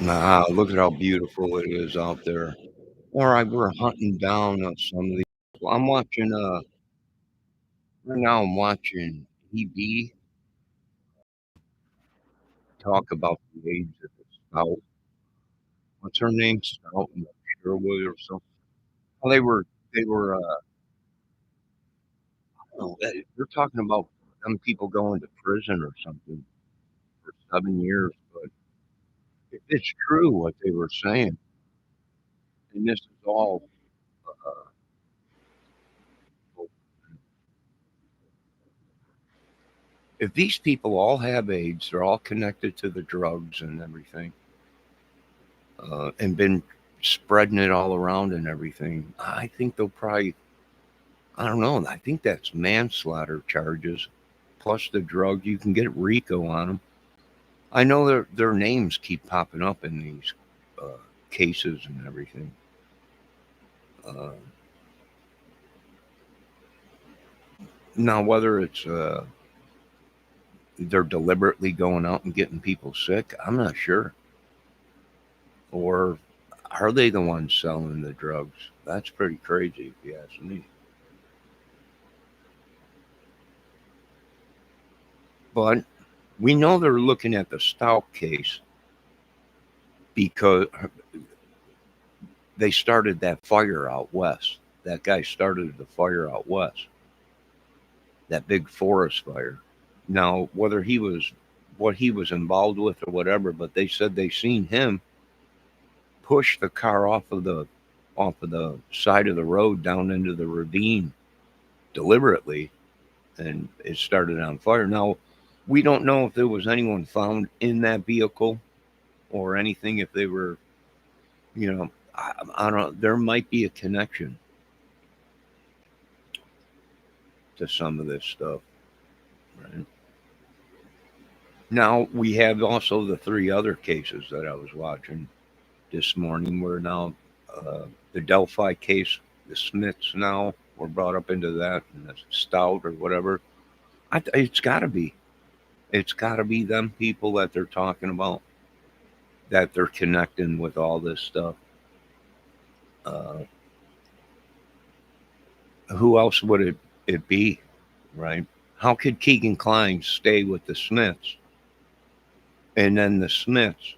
Ah, look at how beautiful it is out there. Alright, we're hunting down, some of these well, I'm watching, right now I'm watching EB talk about the age of the Stout. What's her name? Stout and Sherwood or something. Well, oh, they're talking about them people going to prison or something for 7 years, but it's true what they were saying, and this is all, uh, if these people all have AIDS, they're all connected to the drugs and everything, and been spreading it all around and everything, I think they'll probably, I don't know, I think that's manslaughter charges plus the drug. You can get RICO on them. I know their names keep popping up in these uh, cases and everything. Uh, Now, whether it's they're deliberately going out and getting people sick, I'm not sure. Or are they the ones selling the drugs? That's pretty crazy if you ask me. But we know they're looking at the Stout case because they started that fire out west. That guy started the fire out west, that big forest fire. Now, whether he was what he was involved with or whatever, but they said they seen him push the car off of the side of the road down into the ravine deliberately, and it started on fire. Now, we don't know if there was anyone found in that vehicle or anything. If they were, I don't know. There might be a connection to some of this stuff. Right? Now we have also the three other cases that I was watching this morning. Where now the Delphi case, the Smiths now were brought up into that, and the Stout or whatever. It's got to be. It's got to be them people that they're talking about, that they're connecting with all this stuff. Uh, who else would it be, right? How could Keegan Klein stay with the Smiths, and then the Smiths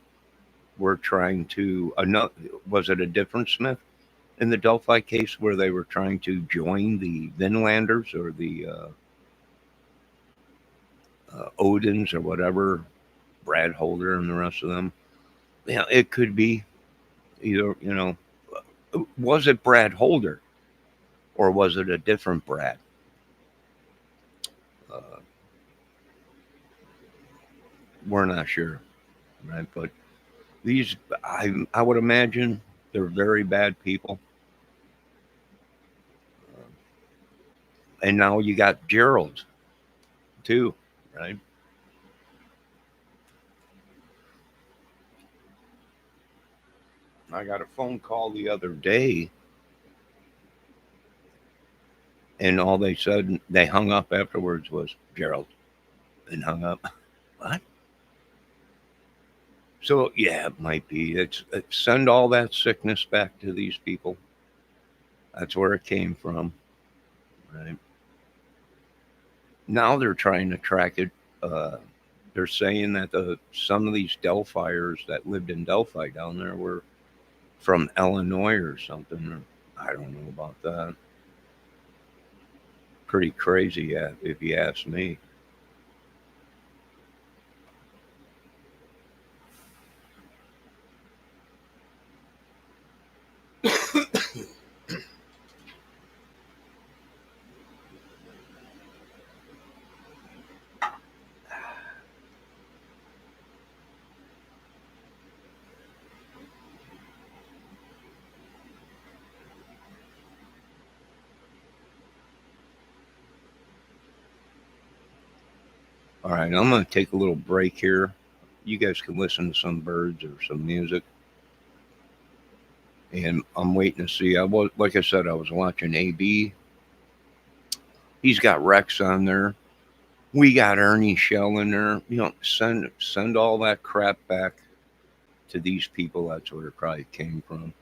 were trying to another? Was it a different Smith in the Delphi case where they were trying to join the Vinlanders or the Odins or whatever, Brad Holder and the rest of them? Yeah, it could be either. Was it Brad Holder or was it a different Brad? Uh, we're not sure, right? But these, I would imagine, they're very bad people. Uh, and now you got Gerald too, right? I got a phone call the other day, and all they said, they hung up afterwards, was Gerald, and hung up. What? So yeah, it might be. It's send all that sickness back to these people. That's where it came from, right? Now they're trying to track it. Uh, they're saying that some of these Delphiers that lived in Delphi down there were from Illinois or something. I don't know about that. Pretty crazy, yeah, if you ask me. All right, I'm going to take a little break here. You guys can listen to some birds or some music, and I'm waiting to see. Like I said, I was watching AB. He's got Rex on there. We got Ernie Shell in there. Send all that crap back to these people, that's where it probably came from.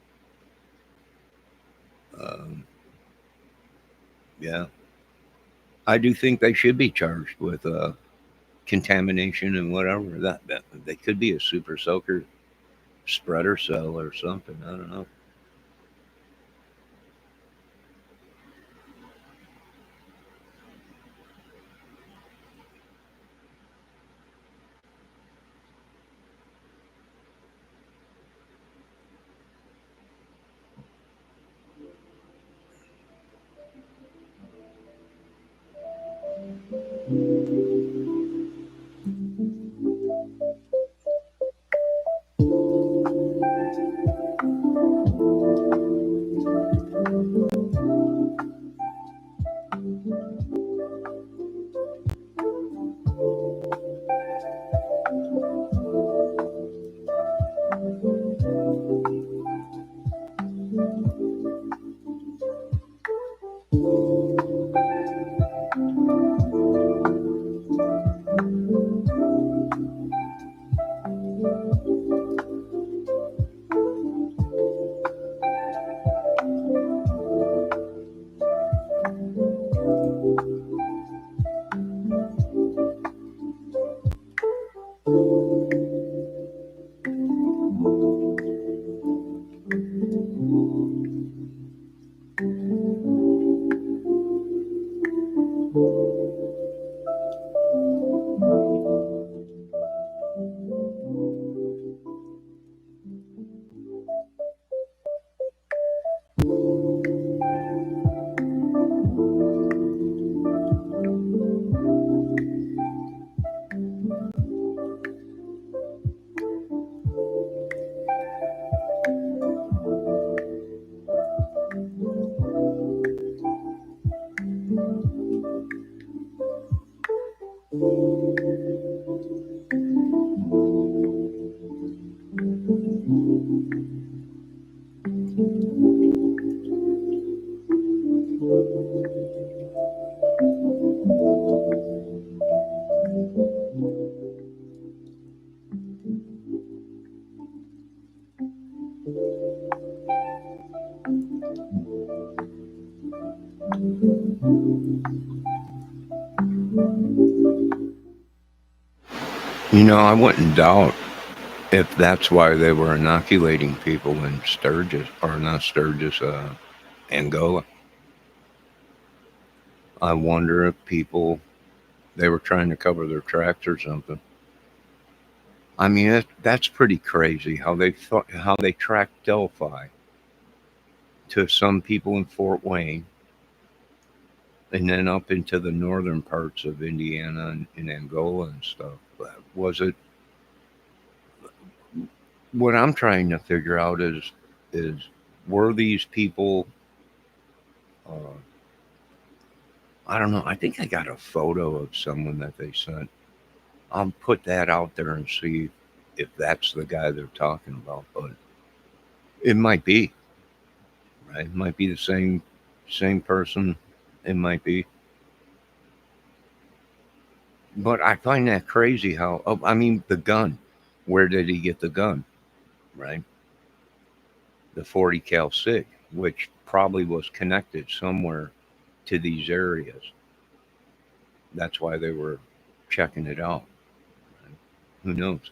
Um, yeah, I do think they should be charged with contamination and whatever. That they could be a super soaker spreader cell or something. I don't know. I wouldn't doubt if that's why they were inoculating people in Sturgis, or not Sturgis, Angola. I wonder if people they were trying to cover their tracks or something. I mean, that's pretty crazy how they tracked Delphi to some people in Fort Wayne, and then up into the northern parts of Indiana and Angola and stuff. But was it what I'm trying to figure out is were these people? Uh, I don't know. I think I got a photo of someone that they sent. I'll put that out there and see if that's the guy they're talking about. But it might be, right? It might be the same person. It might be. But I find that crazy how, oh, I mean, the gun. Where did he get the gun? Right? The 40 cal SIG, which probably was connected somewhere to these areas. That's why they were checking it out. Right? Who knows?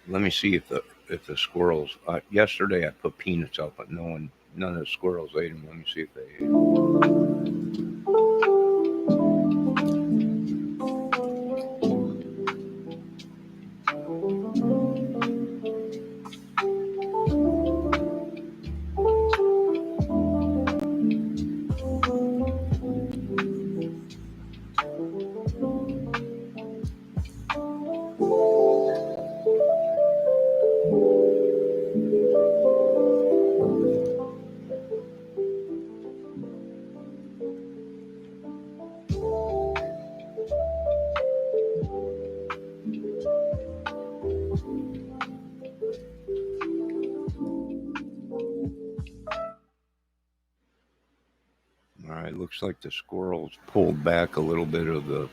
Let me see if the squirrels. Yesterday I put peanuts out, but none of the squirrels ate them. Let me see if they ate 'em. right, looks like the squirrels pulled back a little bit of the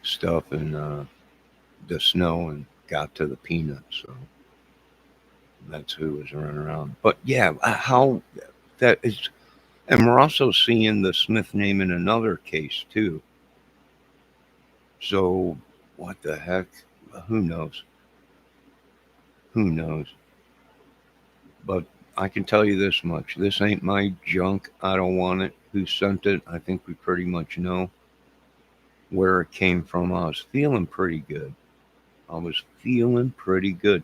stuff and the snow and got to the peanuts. So that's who was running around. But yeah, how that is, and we're also seeing the Smith name in another case too. So what the heck? Who knows? Who knows? But I can tell you this much: this ain't my junk. I don't want it. Who sent it? I think we pretty much know where it came from. I was feeling pretty good. I was feeling pretty good.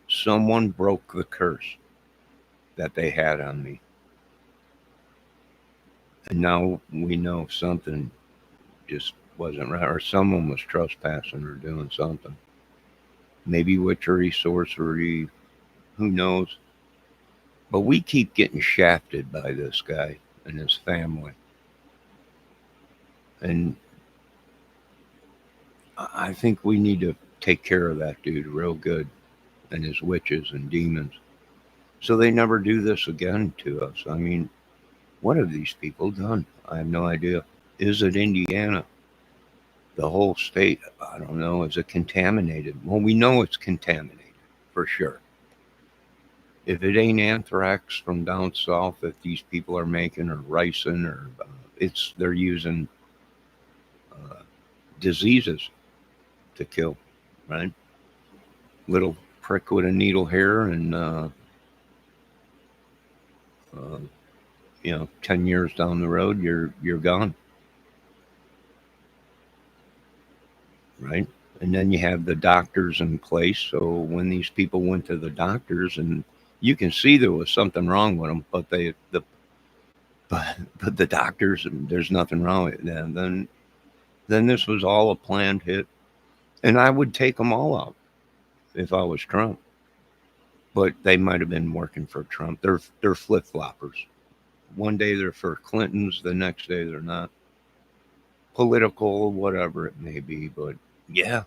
Someone broke the curse that they had on me. And now we know something just wasn't right, or someone was trespassing or doing something. Maybe witchery, sorcery, who knows? But we keep getting shafted by this guy and his family. And I think we need to take care of that dude real good and his witches and demons so they never do this again to us. I mean, what have these people done? I have no idea. Is it Indiana? The whole state? I don't know. Is it contaminated? Well, we know it's contaminated for sure. If it ain't anthrax from down south that these people are making, or ricin, or they're using uh, diseases to kill, right? Little prick with a needle here, and uh, 10 years down the road, you're gone, right? And then you have the doctors in place. So when these people went to the doctors, and you can see there was something wrong with them, but but the doctors, there's nothing wrong with them. Then this was all a planned hit, and I would take them all out if I was Trump. But they might have been working for Trump. They're flip floppers. One day they're for Clinton's, the next day they're not. Political, whatever it may be, but yeah,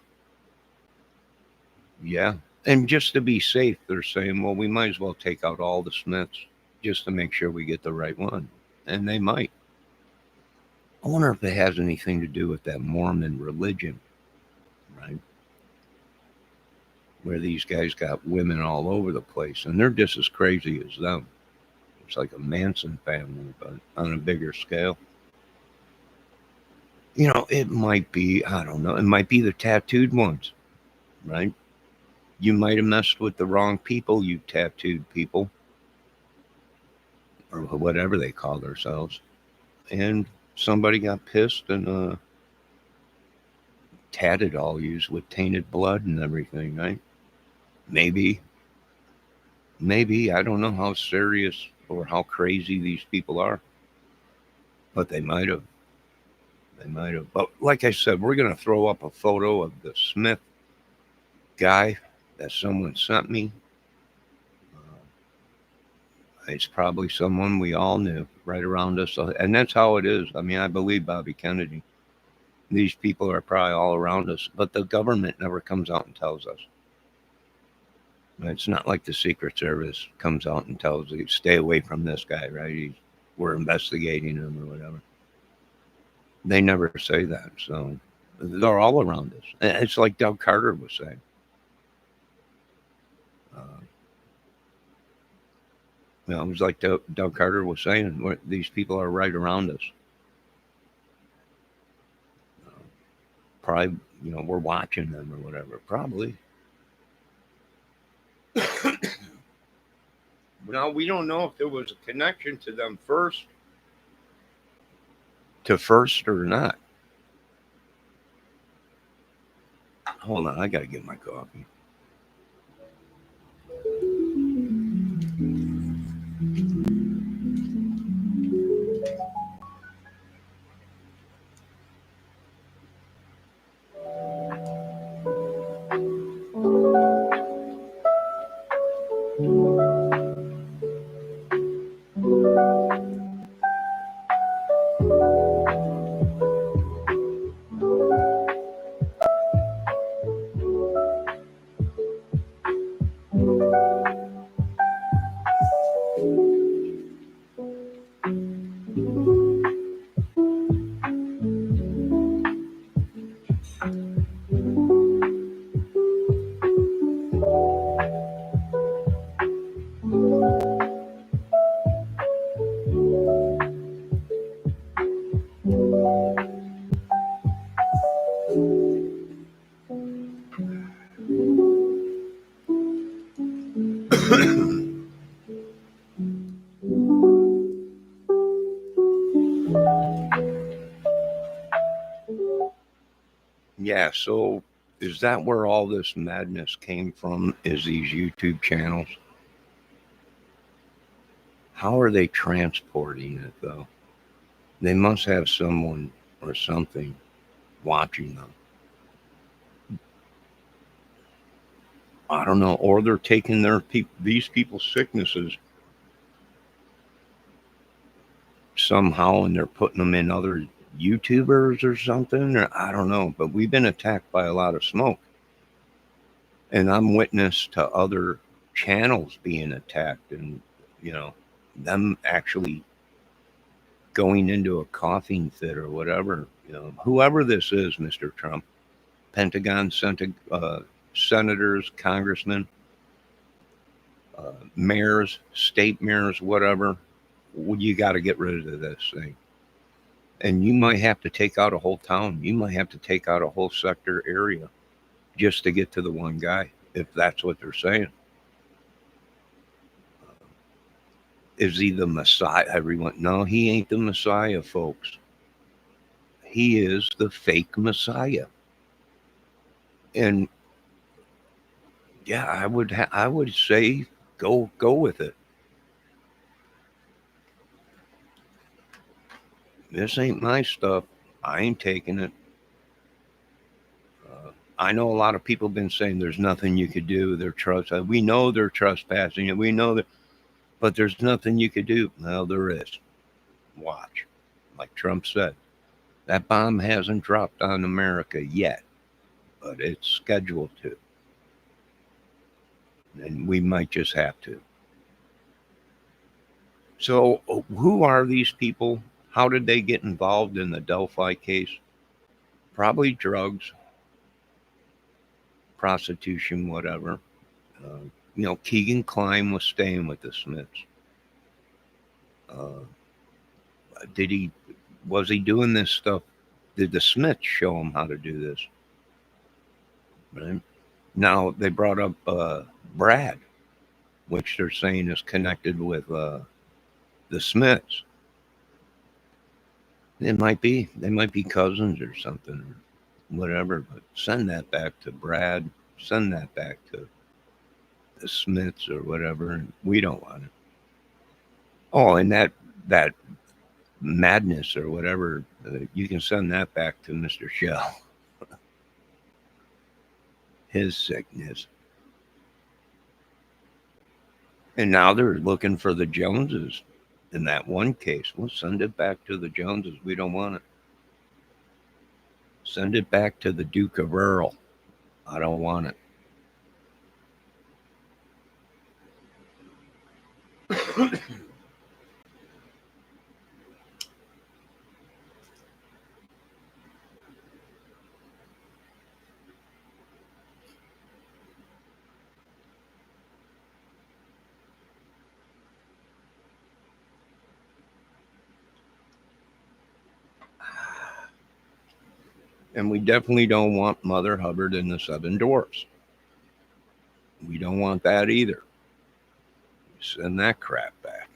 yeah. And just to be safe, they're saying, well, we might as well take out all the Smiths just to make sure we get the right one. And they might. I wonder if it has anything to do with that Mormon religion, right? Where these guys got women all over the place, and they're just as crazy as them. It's like a Manson family, but on a bigger scale. It might be, I don't know, it might be the tattooed ones, right? You might have messed with the wrong people, you tattooed people, or whatever they call themselves. And somebody got pissed and tatted all yous with tainted blood and everything, right? Maybe, maybe, I don't know how serious or how crazy these people are, but they might have. They might have. But like I said, we're going to throw up a photo of the Smith guy that someone sent me. It's probably someone we all knew right around us. And that's how it is. I mean, I believe Bobby Kennedy. These people are probably all around us, but the government never comes out and tells us. It's not like the Secret Service comes out and tells you, stay away from this guy, right? We're investigating him or whatever. They never say that. So they're all around us. It's like Doug Carter was saying. It was like Doug Carter was saying, these people are right around us. Probably, we're watching them or whatever. Probably. Now, we don't know if there was a connection to them first or not. Hold on, I got to get my coffee. Yeah, so is that where all this madness came from? Is these YouTube channels? How are they transporting it though? They must have someone or something watching them. I don't know, or they're taking these people's sicknesses somehow and they're putting them in other YouTubers or something, or I don't know. But we've been attacked by a lot of smoke, and I'm witness to other channels being attacked, and you know, them actually going into a coughing fit or whatever. You know, whoever this is, Mr. Trump, Pentagon, senators, congressmen, mayors, state mayors, whatever. You got to get rid of this thing. And you might have to take out a whole town. You might have to take out a whole sector area just to get to the one guy, if that's what they're saying. Is he the Messiah? Everyone, no, he ain't the Messiah, folks. He is the fake Messiah. And yeah, I would say go with it. This ain't my stuff. I ain't taking it. I know a lot of people have been saying there's nothing you could do. We know they're trespassing, and we know that, but there's nothing you could do. Well, there is. Watch, like Trump said, that bomb hasn't dropped on America yet, but it's scheduled to, and we might just have to. So, who are these people? How did they get involved in the Delphi case? Probably drugs, prostitution, whatever. Uh, Keegan Klein was staying with the Smiths. Uh, was he doing this stuff? Did the Smiths show him how to do this? Right? Now they brought up Brad, which they're saying is connected with the Smiths. It might be. They might be cousins or something, or whatever. But send that back to Brad. Send that back to the Smiths or whatever. We don't want it. Oh, and that madness or whatever, you can send that back to Mr. Shell. His sickness. And now they're looking for the Joneses in that one case. We'll send it back to the Joneses. We don't want it. Send it back to the Duke of Earl. I don't want it. And we definitely don't want Mother Hubbard and the Seven Dwarfs. We don't want that either. Send that crap back.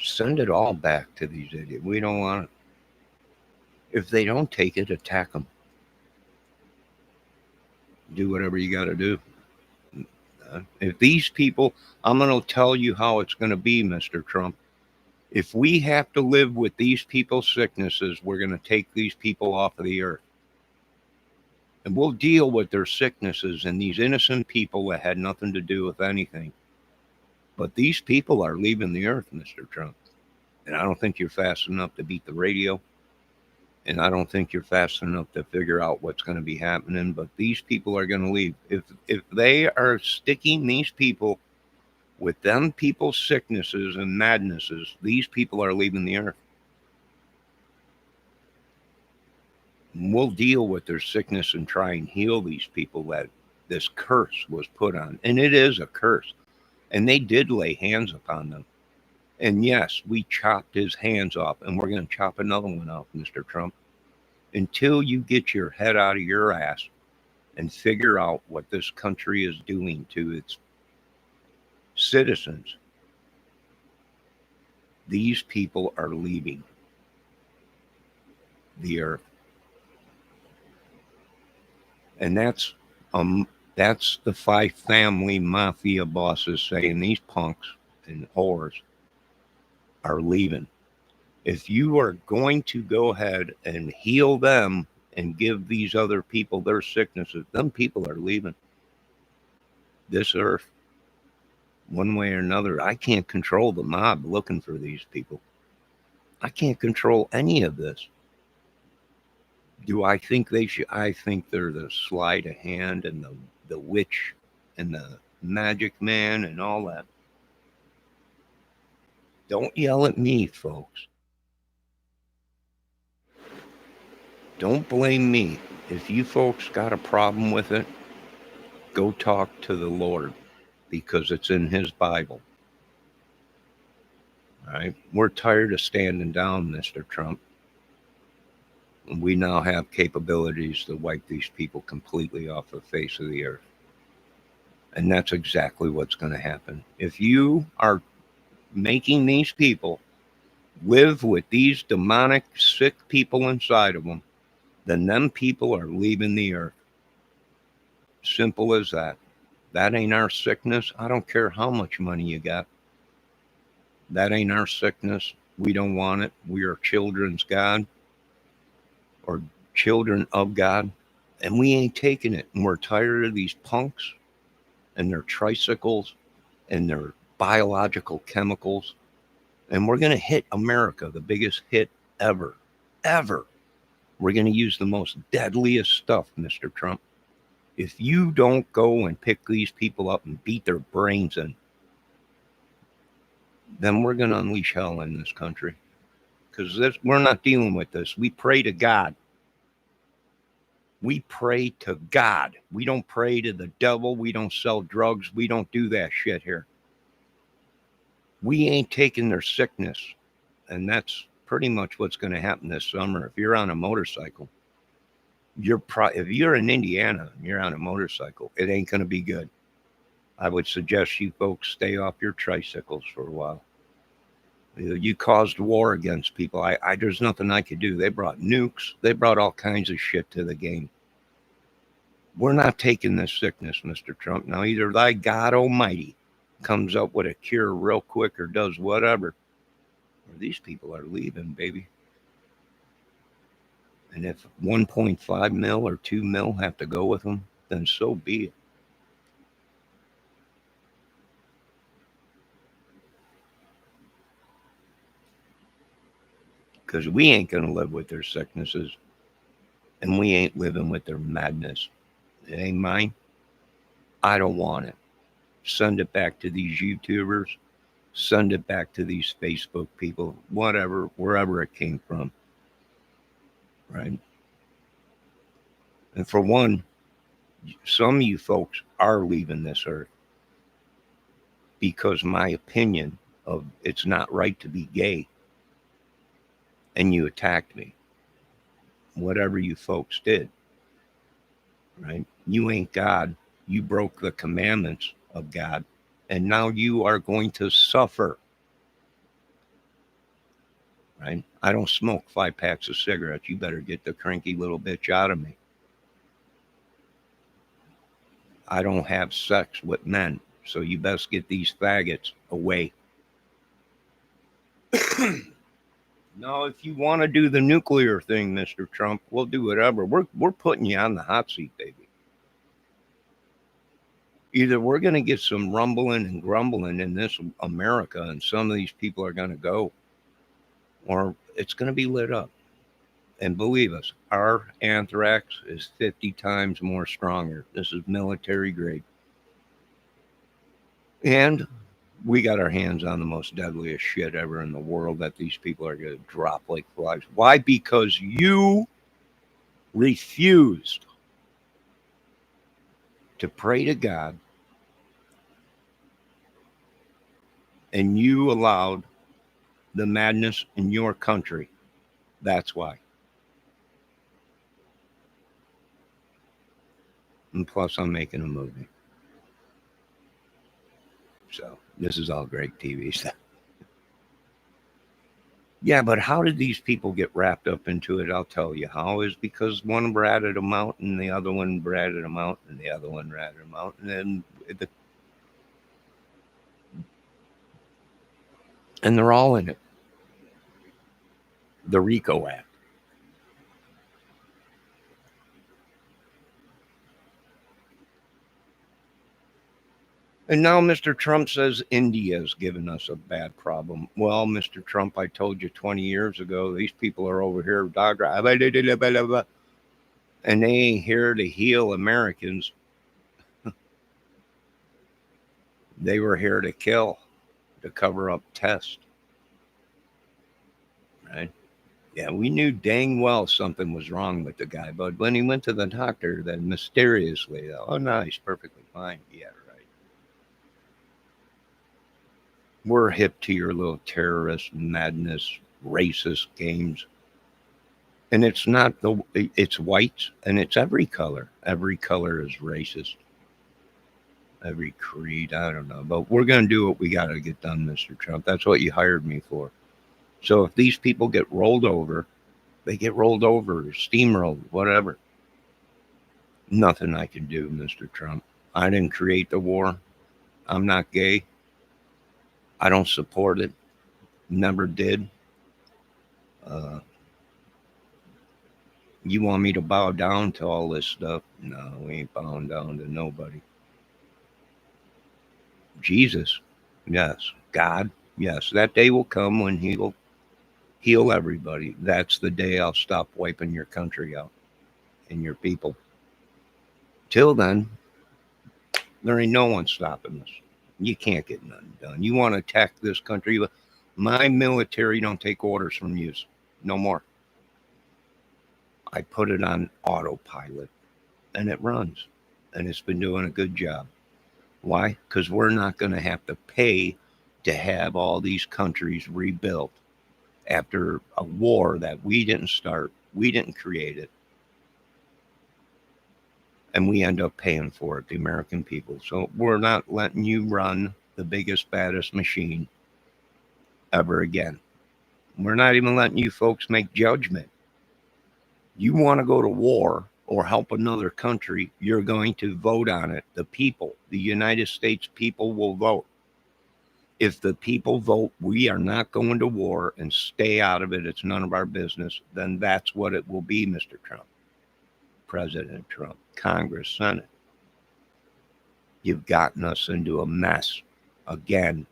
Send it all back to these idiots. We don't want it. If they don't take it, attack them. Do whatever you got to do. If these people, I'm going to tell you how it's going to be, Mr. Trump. If we have to live with these people's sicknesses, we're going to take these people off of the earth. And we'll deal with their sicknesses and these innocent people that had nothing to do with anything. But these people are leaving the earth, Mr. Trump. And I don't think you're fast enough to beat the radio. And I don't think you're fast enough to figure out what's going to be happening. But these people are going to leave. If they are sticking these people with them people's sicknesses and madnesses, these people are leaving the earth. We'll deal with their sickness and try and heal these people that this curse was put on. And it is a curse. And they did lay hands upon them. And yes, we chopped his hands off, and we're going to chop another one off, Mr. Trump, until you get your head out of your ass and figure out what this country is doing to its citizens. These people are leaving the earth. And that's the 5 family mafia bosses saying these punks and whores are leaving. If you are going to go ahead and heal them and give these other people their sicknesses, them people are leaving this earth one way or another. I can't control the mob looking for these people. I can't control any of this. Do I think they should? I think they're the sleight of hand and the witch and the magic man and all that. Don't yell at me, folks. Don't blame me. If you folks got a problem with it, go talk to the Lord because it's in His Bible. All right? We're tired of standing down, Mr. Trump. We now have capabilities to wipe these people completely off the face of the earth. And that's exactly what's going to happen. If you are making these people live with these demonic, sick people inside of them, then them people are leaving the earth. Simple as that. That ain't our sickness. I don't care how much money you got. That ain't our sickness. We don't want it. We are children's God or children of God, and we ain't taking it. And we're tired of these punks and their tricycles and their biological chemicals. And we're going to hit America, the biggest hit ever. We're going to use the most deadliest stuff, Mr. Trump. If you don't go and pick these people up and beat their brains in, then we're going to unleash hell in this country. Because we're not dealing with this. We pray to God. We pray to God. We don't pray to the devil. We don't sell drugs. We don't do that shit here. We ain't taking their sickness. And that's pretty much what's going to happen this summer. If you're on a motorcycle, if you're in Indiana and you're on a motorcycle, it ain't going to be good. I would suggest you folks stay off your tricycles for a while. You caused war against people. There's nothing I could do. They brought nukes. They brought all kinds of shit to the game. We're not taking this sickness, Mr. Trump. Now, either thy God Almighty comes up with a cure real quick or does whatever, or these people are leaving, baby. And if 1.5 mil or 2 mil have to go with them, then so be it. Because we ain't going to live with their sicknesses, and we ain't living with their madness. It ain't mine. I don't want it. Send it back to these YouTubers. Send it back to these Facebook people, whatever, wherever it came from. Right? And for one, some of you folks are leaving this earth because my opinion of it's not right to be gay, and you attacked me. Whatever you folks did, right? You ain't God. You broke the commandments of God, and now you are going to suffer. Right? I don't smoke 5 packs of cigarettes. You better get the cranky little bitch out of me. I don't have sex with men, so you best get these faggots away. Now, if you want to do the nuclear thing, Mr. Trump, we'll do whatever. We're putting you on the hot seat, baby. Either we're going to get some rumbling and grumbling in this America, and some of these people are going to go, or it's going to be lit up. And believe us, our anthrax is 50 times more stronger. This is military grade. And we got our hands on the most deadliest shit ever in the world that these people are going to drop like flies. Why? Because you refused to pray to God, and you allowed the madness in your country. That's why. And plus, I'm making a movie. So this is all great TV stuff. Yeah, but how did these people get wrapped up into it? I'll tell you how. Is because one ratted them out, and the other one ratted them out, and the other one ratted them out, and they're all in it. The RICO Act. And now Mr. Trump says India's given us a bad problem. Well, Mr. Trump, I told you 20 years ago, these people are over here, and they ain't here to heal Americans. They were here to kill, to cover up tests, right? Yeah, we knew dang well something was wrong with the guy, but when he went to the doctor, then mysteriously, oh no, he's perfectly fine. Yeah, right. We're hip to your little terrorist madness, racist games. And it's not it's whites and it's every color. Every color is racist. Every creed, I don't know. But we're going to do what we got to get done, Mr. Trump. That's what you hired me for. So if these people get rolled over, they get rolled over, steamrolled, whatever. Nothing I can do, Mr. Trump. I didn't create the war. I'm not gay. I don't support it. Never did. Uh, you want me to bow down to all this stuff? No, we ain't bowing down to nobody. Jesus, yes. God, yes. That day will come when he will heal everybody. That's the day I'll stop wiping your country out and your people. Till then, there ain't no one stopping us. You can't get nothing done. You want to attack this country? My military don't take orders from you. No more. I put it on autopilot and it runs. And it's been doing a good job. Why? Because we're not going to have to pay to have all these countries rebuilt after a war that we didn't start. We didn't create it. And we end up paying for it, the American people. So we're not letting you run the biggest, baddest machine ever again. We're not even letting you folks make judgment. You want to go to war or help another country, you're going to vote on it. The people, the United States people will vote. If the people vote, we are not going to war and stay out of it, it's none of our business, then that's what it will be, Mr. Trump. President Trump, Congress, Senate. You've gotten us into a mess again.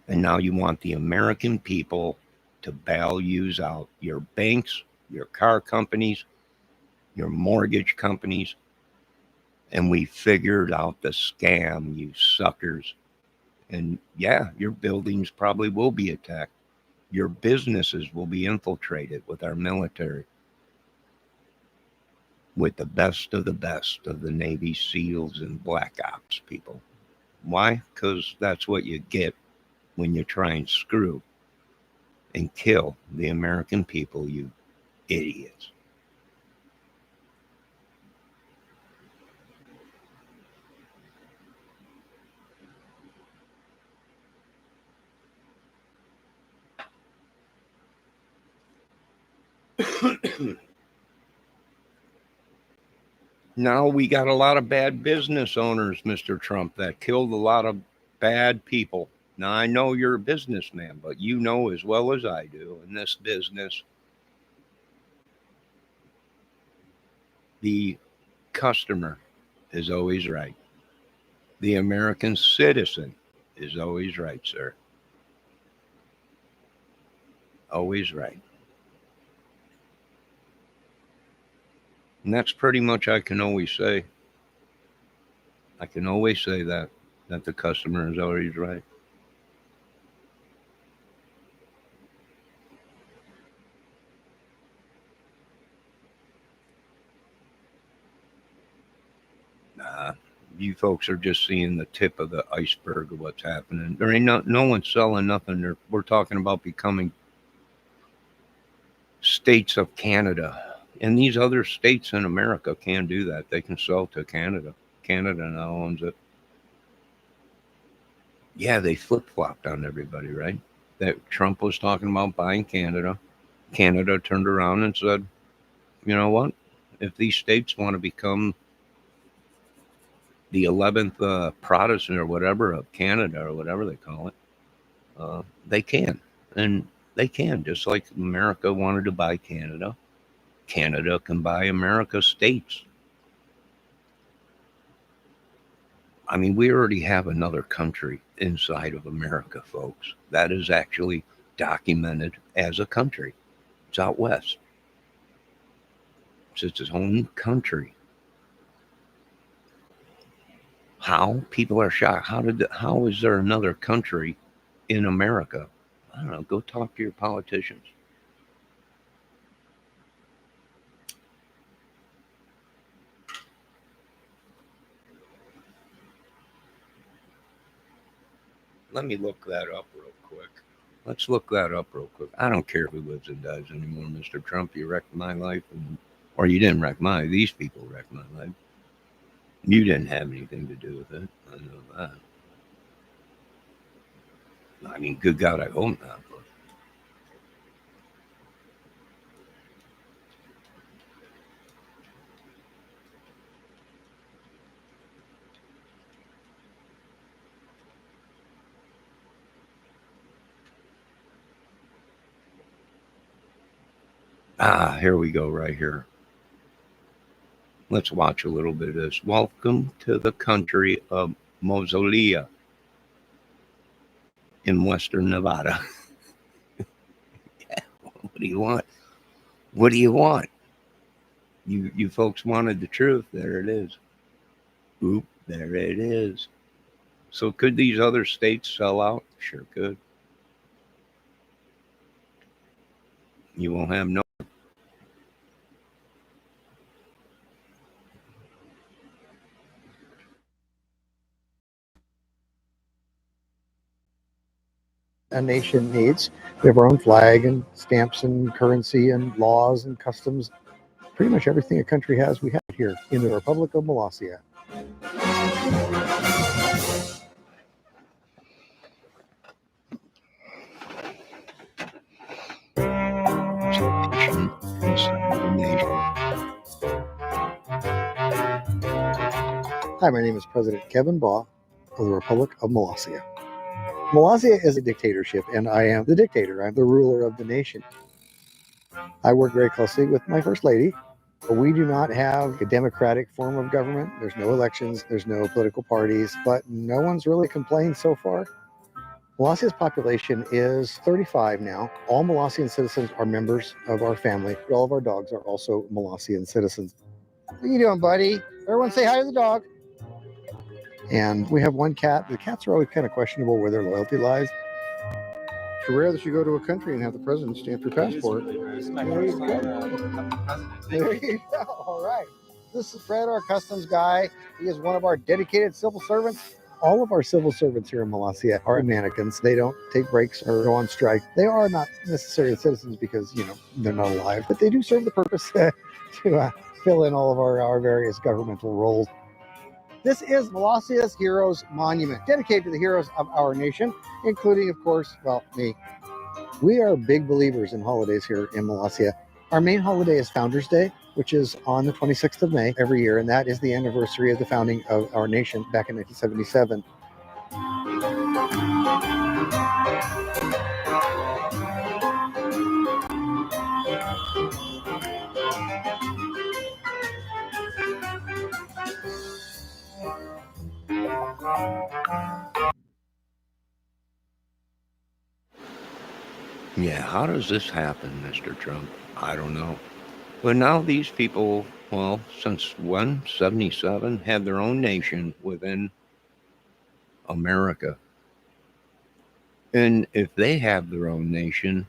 And now you want the American people to bail you out. Your banks, your car companies, your mortgage companies. And we figured out the scam, you suckers. And yeah, your buildings probably will be attacked. Your businesses will be infiltrated with our military, with the best of the Navy SEALs and Black Ops people. Why? Because that's what you get when you try and screw and kill the American people, you idiots. Now we got a lot of bad business owners, Mr. Trump, that killed a lot of bad people. Now I know you're a businessman, but you know as well as I do in this business, the customer is always right. The American citizen is always right, sir. Always right. And that's pretty much I can always say. I can always say that the customer is always right. Nah, you folks are just seeing the tip of the iceberg of what's happening. There ain't no one selling nothing. We're talking about becoming states of Canada. And these other states in America can do that. They can sell to Canada. Canada now owns it. Yeah, they flip flopped on everybody, right? that Trump was talking about buying Canada. Canada turned around and said, you know what? If these states want to become the 11th Protestant or whatever of Canada or whatever they call it, they can. And they can, just like America wanted to buy Canada. Canada can buy America's states. I mean, we already have another country inside of America, folks. That is actually documented as a country. It's out west. It's its own country. How? People are shocked. How is there another country in America? I don't know. Go talk to your politicians. Let me look that up real quick. Let's look that up real quick. I don't care who lives and dies anymore, Mr. Trump. You wrecked my life, or you didn't wreck mine. These people wrecked my life. You didn't have anything to do with it. I know that. I mean, good God, I hope not. Here we go, right here. Let's watch a little bit of this. Welcome to the country of Mausolea in western Nevada. Yeah, what do you want? What do you want? You folks wanted the truth. There it is. Oop, there it is. So could these other states sell out? Sure could. You won't have no. A nation needs. We have our own flag and stamps and currency and laws and customs. Pretty much everything a country has, we have here in the Republic of Molossia. Hi, my name is President Kevin Baugh of the Republic of Molossia. Molossia is a dictatorship, and I am the dictator. I'm the ruler of the nation. I work very closely with my First Lady. We do not have a democratic form of government. There's no elections, there's no political parties, but no one's really complained so far. Molossia's population is 35 now. All Molossian citizens are members of our family. All of our dogs are also Molossian citizens. What are you doing, buddy? Everyone say hi to the dog. And we have one cat. The cats are always kind of questionable where their loyalty lies. It's rare that you go to a country and have the president stamp your passport. There you go. There you go. All right. This is Fred, our customs guy. He is one of our dedicated civil servants. All of our civil servants here in Molossia are mannequins. They don't take breaks or go on strike. They are not necessarily citizens because, they're not alive, but they do serve the purpose to fill in all of our various governmental roles. This is Molossia's Heroes Monument, dedicated to the heroes of our nation, including, of course, me. We are big believers in holidays here in Molossia. Our main holiday is Founders Day, which is on the 26th of May every year, and that is the anniversary of the founding of our nation back in 1977. Yeah, how does this happen, Mr. Trump? I don't know. But now these people, well, since 177, have their own nation within America. And if they have their own nation,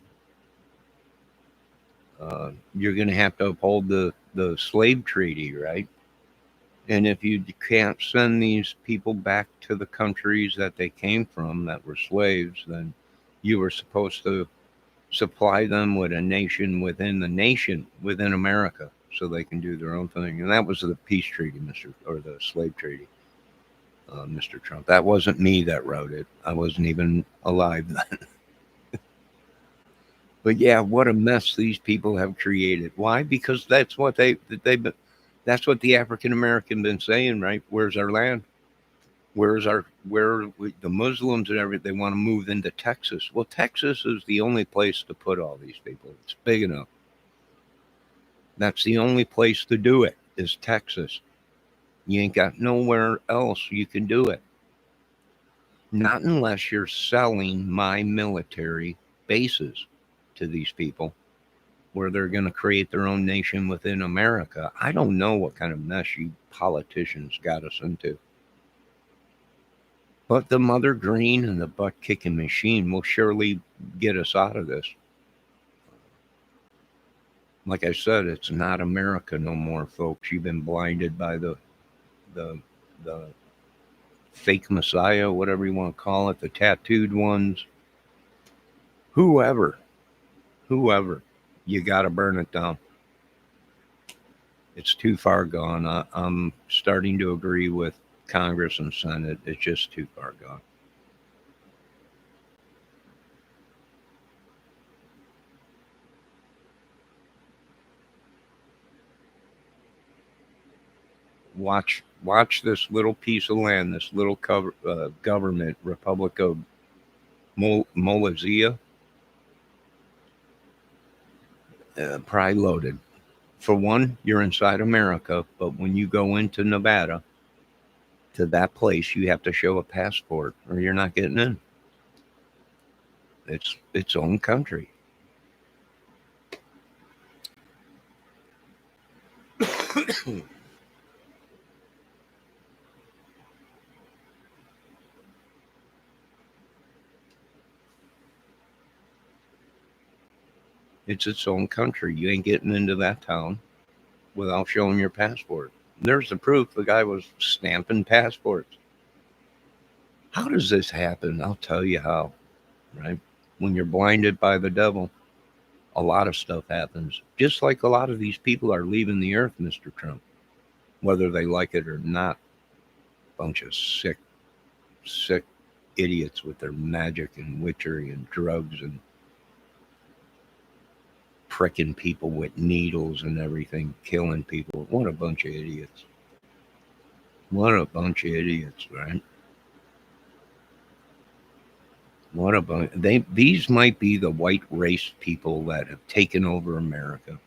you're going to have to uphold the slave treaty, right? And if you can't send these people back to the countries that they came from that were slaves, then you were supposed to supply them with a nation within America so they can do their own thing. And that was the peace treaty, or the slave treaty, Mr. Trump. That wasn't me that wrote it. I wasn't even alive then. But yeah, what a mess these people have created. Why? Because that's what that's what the African American been saying, right? Where's our land? The Muslims and everything? They want to move into Texas. Well, Texas is the only place to put all these people. It's big enough. That's the only place to do it is Texas. You ain't got nowhere else you can do it. Not unless you're selling my military bases to these people where they're going to create their own nation within America. I don't know what kind of mess you politicians got us into. But the Mother Green and the butt kicking machine will surely get us out of this. Like I said, it's not America no more, folks. You've been blinded by the the fake messiah, whatever you want to call it, the tattooed ones, whoever, whoever. You got to burn it down. It's too far gone. I'm starting to agree with Congress and Senate. It's just too far gone. Watch this little piece of land, this little government, Republic of Molazia, probably loaded. For one, you're inside America, but when you go into Nevada to that place, you have to show a passport, or you're not getting in. It's its own country. It's its own country. You ain't getting into that town without showing your passport. There's the proof. The guy was stamping passports. How does this happen? I'll tell you how, right? When you're blinded by the devil, a lot of stuff happens. Just like a lot of these people are leaving the earth, Mr. Trump, whether they like it or not. Bunch of sick idiots with their magic and witchery and drugs and pricking people with needles and everything, killing people. What a bunch of idiots. What a bunch of idiots, right? What a bunch. These might be the white race people that have taken over America.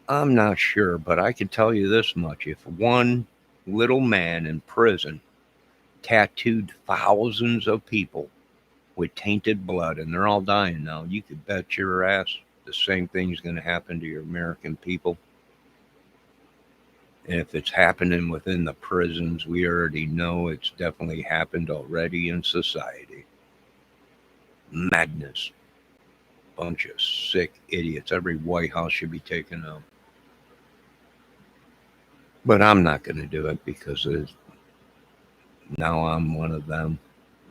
I'm not sure, but I can tell you this much. If one little man in prison tattooed thousands of people with tainted blood and they're all dying now, you could bet your ass the same thing's going to happen to your American people. And if it's happening within the prisons, we already know it's definitely happened already in society. Madness. Bunch of sick idiots. Every White House should be taken out. But I'm not going to do it because now I'm one of them.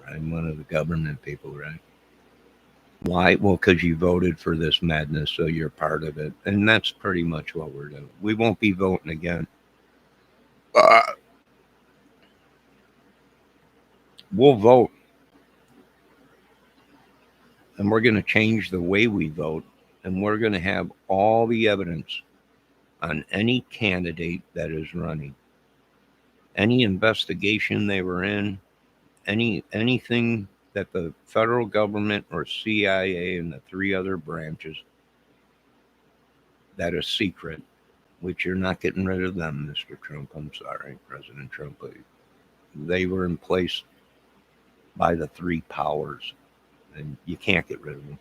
I'm one of the government people, right? Why? Well, because you voted for this madness, so you're part of it. And that's pretty much what we're doing. We won't be voting again. We'll vote, and we're going to change the way we vote, and we're going to have all the evidence on any candidate that is running, any investigation they were in, anything that the federal government or CIA and the three other branches that is secret, which you're not getting rid of them, Mr. Trump. I'm sorry, President Trump. They were in place by the three powers, and you can't get rid of them.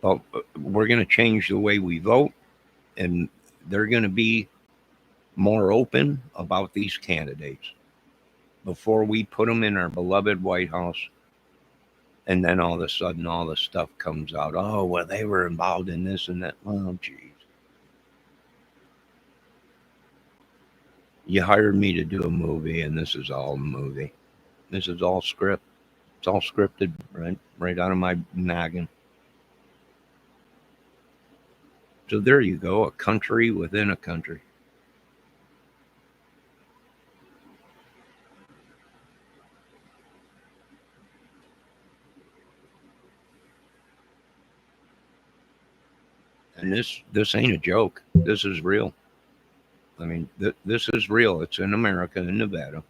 But we're going to change the way we vote, and they're going to be more open about these candidates before we put them in our beloved White House. And then all of a sudden, all the stuff comes out. Oh, well, they were involved in this and that. Well, geez. You hired me to do a movie, and this is all a movie. This is all script. It's all scripted, right out of my noggin. So there you go, a country within a country. And this ain't a joke. This is real. I mean, this is real. It's in America, in Nevada.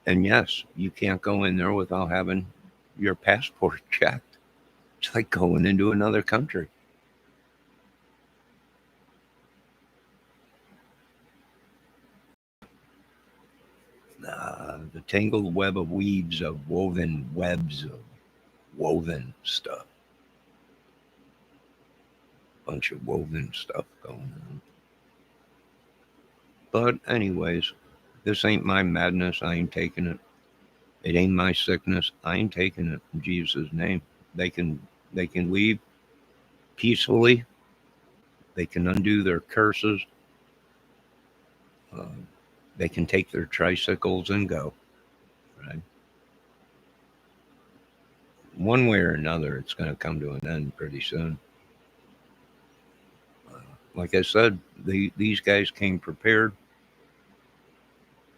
And yes, you can't go in there without having your passport checked. It's like going into another country. The tangled web of weaves of woven webs of woven stuff. Bunch of woven stuff going on. But anyways, this ain't my madness. I ain't taking it. It ain't my sickness. I ain't taking it in Jesus' name. They can leave peacefully. They can undo their curses. They can take their tricycles and go. Right? One way or another, it's going to come to an end pretty soon. Like I said, these guys came prepared.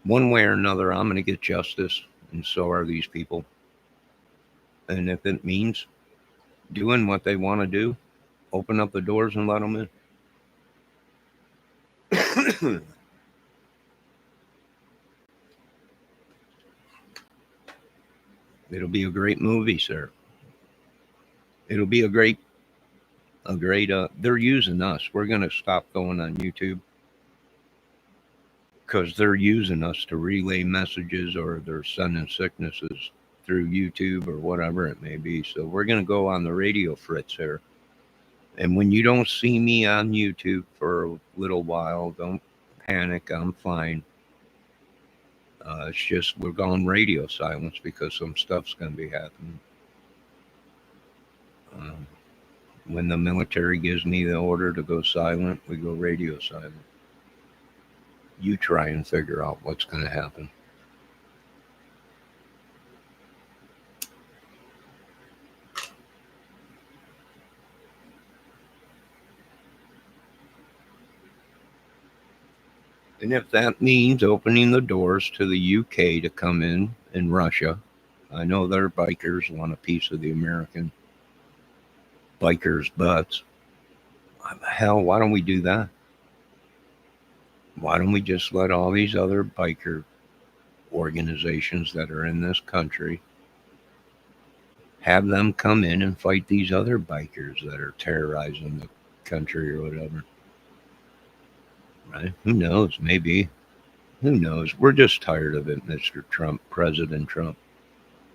One way or another, I'm going to get justice, and so are these people. And if it means doing what they want to do, open up the doors and let them in. It'll be a great movie, sir. It'll be a great, they're using us. We're going to stop going on YouTube because they're using us to relay messages, or they're sending sicknesses through YouTube or whatever it may be. So we're going to go on the radio fritz here. And when you don't see me on YouTube for a little while, don't panic. I'm fine. It's just we're going radio silence because some stuff's going to be happening. When the military gives me the order to go silent, we go radio silent. You try and figure out what's going to happen. And if that means opening the doors to the UK to come in and Russia, I know their bikers want a piece of the American bikers' butts. Hell, why don't we do that? Why don't we just let all these other biker organizations that are in this country have them come in and fight these other bikers that are terrorizing the country or whatever? Right? Who knows? Maybe. Who knows? We're just tired of it, Mr. Trump, President Trump.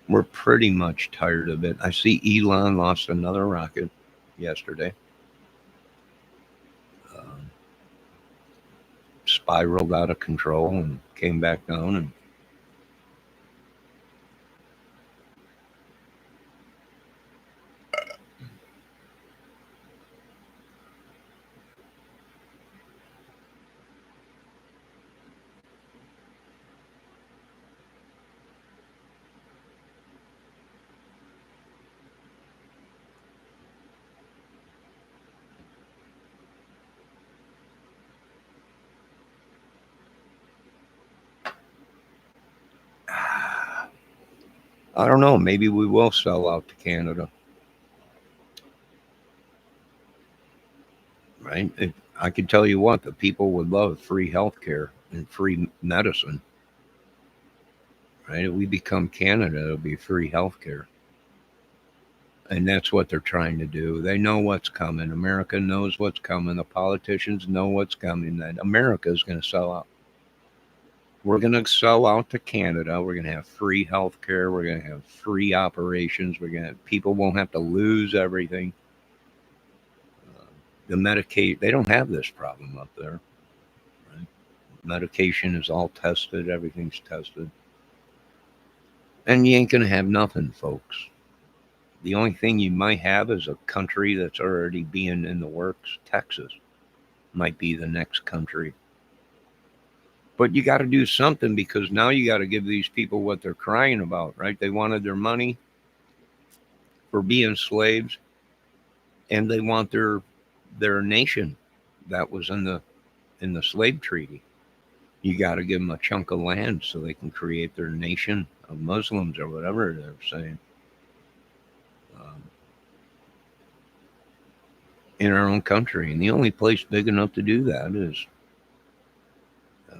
We're pretty much tired of it. I see Elon lost another rocket yesterday. Spiraled out of control and came back down. And I don't know. Maybe we will sell out to Canada. Right? I can tell you what, the people would love free healthcare and free medicine. Right? If we become Canada, it'll be free healthcare. And that's what they're trying to do. They know what's coming. America knows what's coming. The politicians know what's coming. That America is going to sell out. We're going to sell out to Canada. We're going to have free health care. We're going to have free operations. People won't have to lose everything. The Medicaid, they don't have this problem up there. Right? Medication is all tested. Everything's tested. And you ain't going to have nothing, folks. The only thing you might have is a country that's already being in the works. Texas might be the next country. But you got to do something, because now you got to give these people what they're crying about, right? They wanted their money for being slaves, and they want their nation that was in the slave treaty. You got to give them a chunk of land so they can create their nation of Muslims or whatever they're saying. in our own country. And the only place big enough to do that is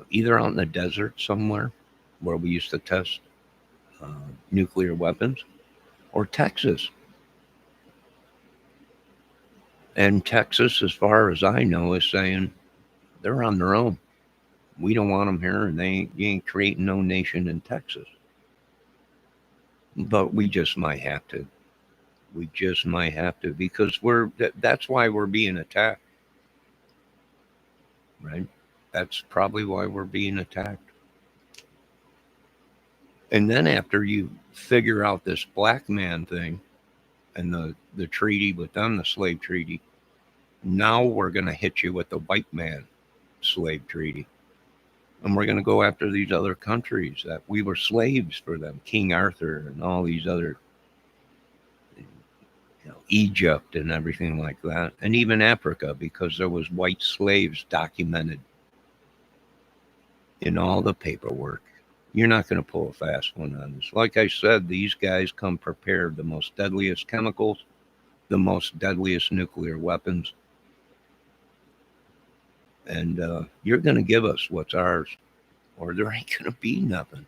either out in the desert somewhere where we used to test uh, nuclear weapons, or Texas. And Texas, as far as I know, is saying they're on their own. We don't want them here, and you ain't creating no nation in Texas. But we just might have to. We just might have to, because that's why we're being attacked, right? That's probably why we're being attacked. And then after you figure out this black man thing and the treaty with them, the slave treaty, now we're going to hit you with the white man slave treaty. And we're going to go after these other countries that we were slaves for them, King Arthur and all these other, Egypt and everything like that, and even Africa, because there was white slaves documented in all the paperwork. You're not going to pull a fast one on this. Like I said, these guys come prepared, the most deadliest chemicals, the most deadliest nuclear weapons, and you're going to give us what's ours, or there ain't going to be nothing.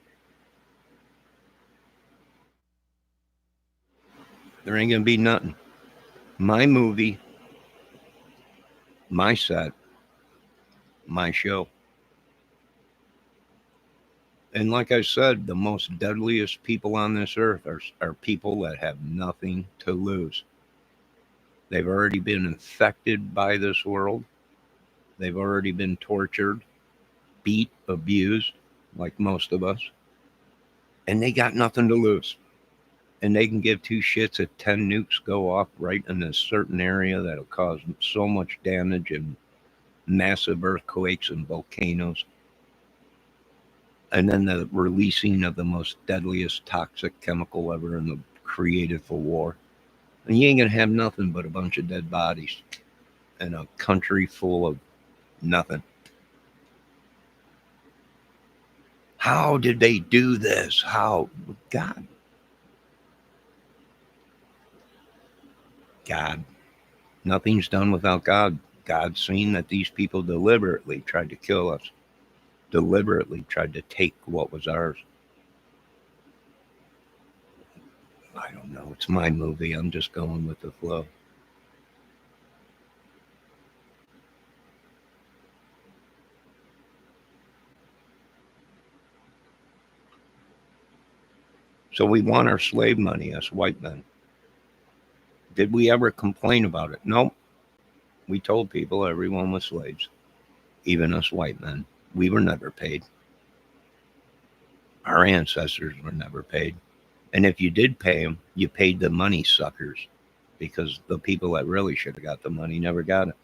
There ain't going to be nothing. My movie, my set, my show. And like I said, the most deadliest people on this earth are people that have nothing to lose. They've already been infected by this world. They've already been tortured, beat, abused, like most of us. And they got nothing to lose. And they can give two shits if 10 nukes go off right in a certain area that'll cause so much damage and massive earthquakes and volcanoes. And then the releasing of the most deadliest toxic chemical ever created for war. And you ain't going to have nothing but a bunch of dead bodies and a country full of nothing. How did they do this? How? God. Nothing's done without God. God's seen that these people deliberately tried to kill us, deliberately tried to take what was ours. I don't know. It's my movie. I'm just going with the flow. So we want our slave money, us white men. Did we ever complain about it? Nope. We told people everyone was slaves, even us white men. We were never paid. Our ancestors were never paid. And if you did pay them, you paid the money suckers, because the people that really should have got the money never got it.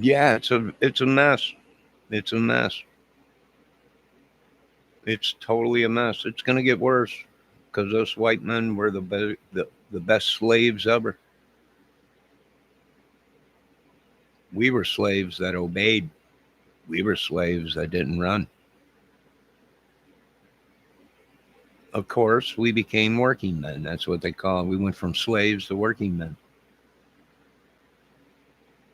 Yeah, it's a mess. It's a mess. It's totally a mess. It's going to get worse, because us white men were the best slaves ever. We were slaves that obeyed. We were slaves that didn't run. Of course, we became working men. That's what they call it. We went from slaves to working men.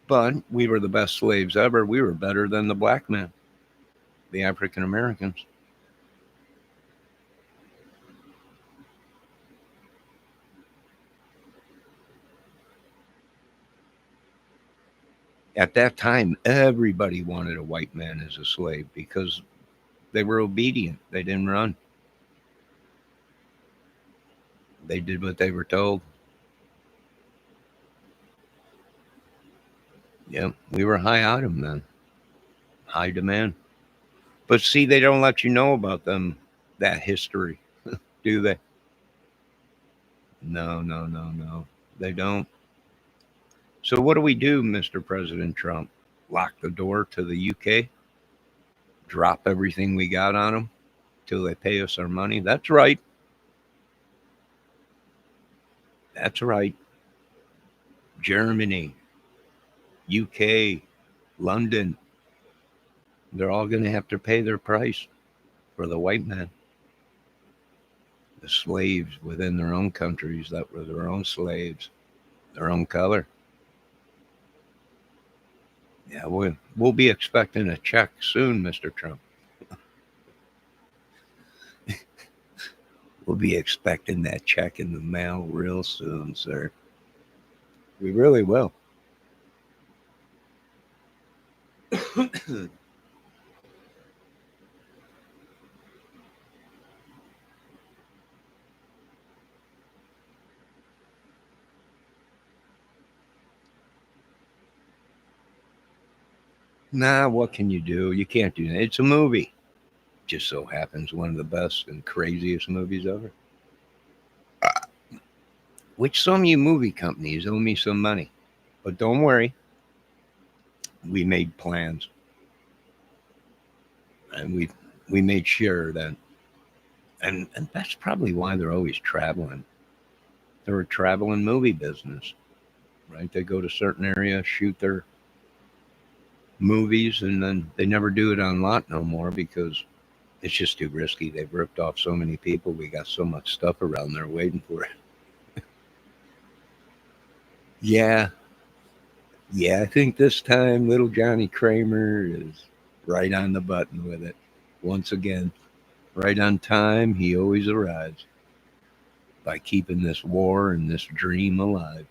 But we were the best slaves ever. We were better than the black men, the African Americans. At that time, everybody wanted a white man as a slave because they were obedient. They didn't run. They did what they were told. Yeah, we were high item then, high demand. But see, they don't let you know about them, that history, do they? No, no, no, no. They don't. So what do we do, Mr. President Trump? Lock the door to the UK? Drop everything we got on them till they pay us our money? That's right. That's right. Germany, UK, London, They're all going to have to pay their price for the white man. The slaves within their own countries that were their own slaves, their own color. Yeah, we'll be expecting a check soon, Mr. Trump. We'll be expecting that check in the mail real soon, sir. We really will. Nah, what can you do? You can't do that. It's a movie. Just so happens one of the best and craziest movies ever. Which some of you movie companies owe me some money. But don't worry. We made plans. And we made sure that and that's probably why they're always traveling. They're a traveling movie business. Right? They go to certain areas, shoot their movies, and then they never do it on lot no more because it's just too risky. They've ripped off so many people. We got so much stuff around there waiting for it. Yeah. Yeah, I think this time little Johnny Kramer is right on the button with it. Once again, right on time. He always arrives by keeping this war and this dream alive.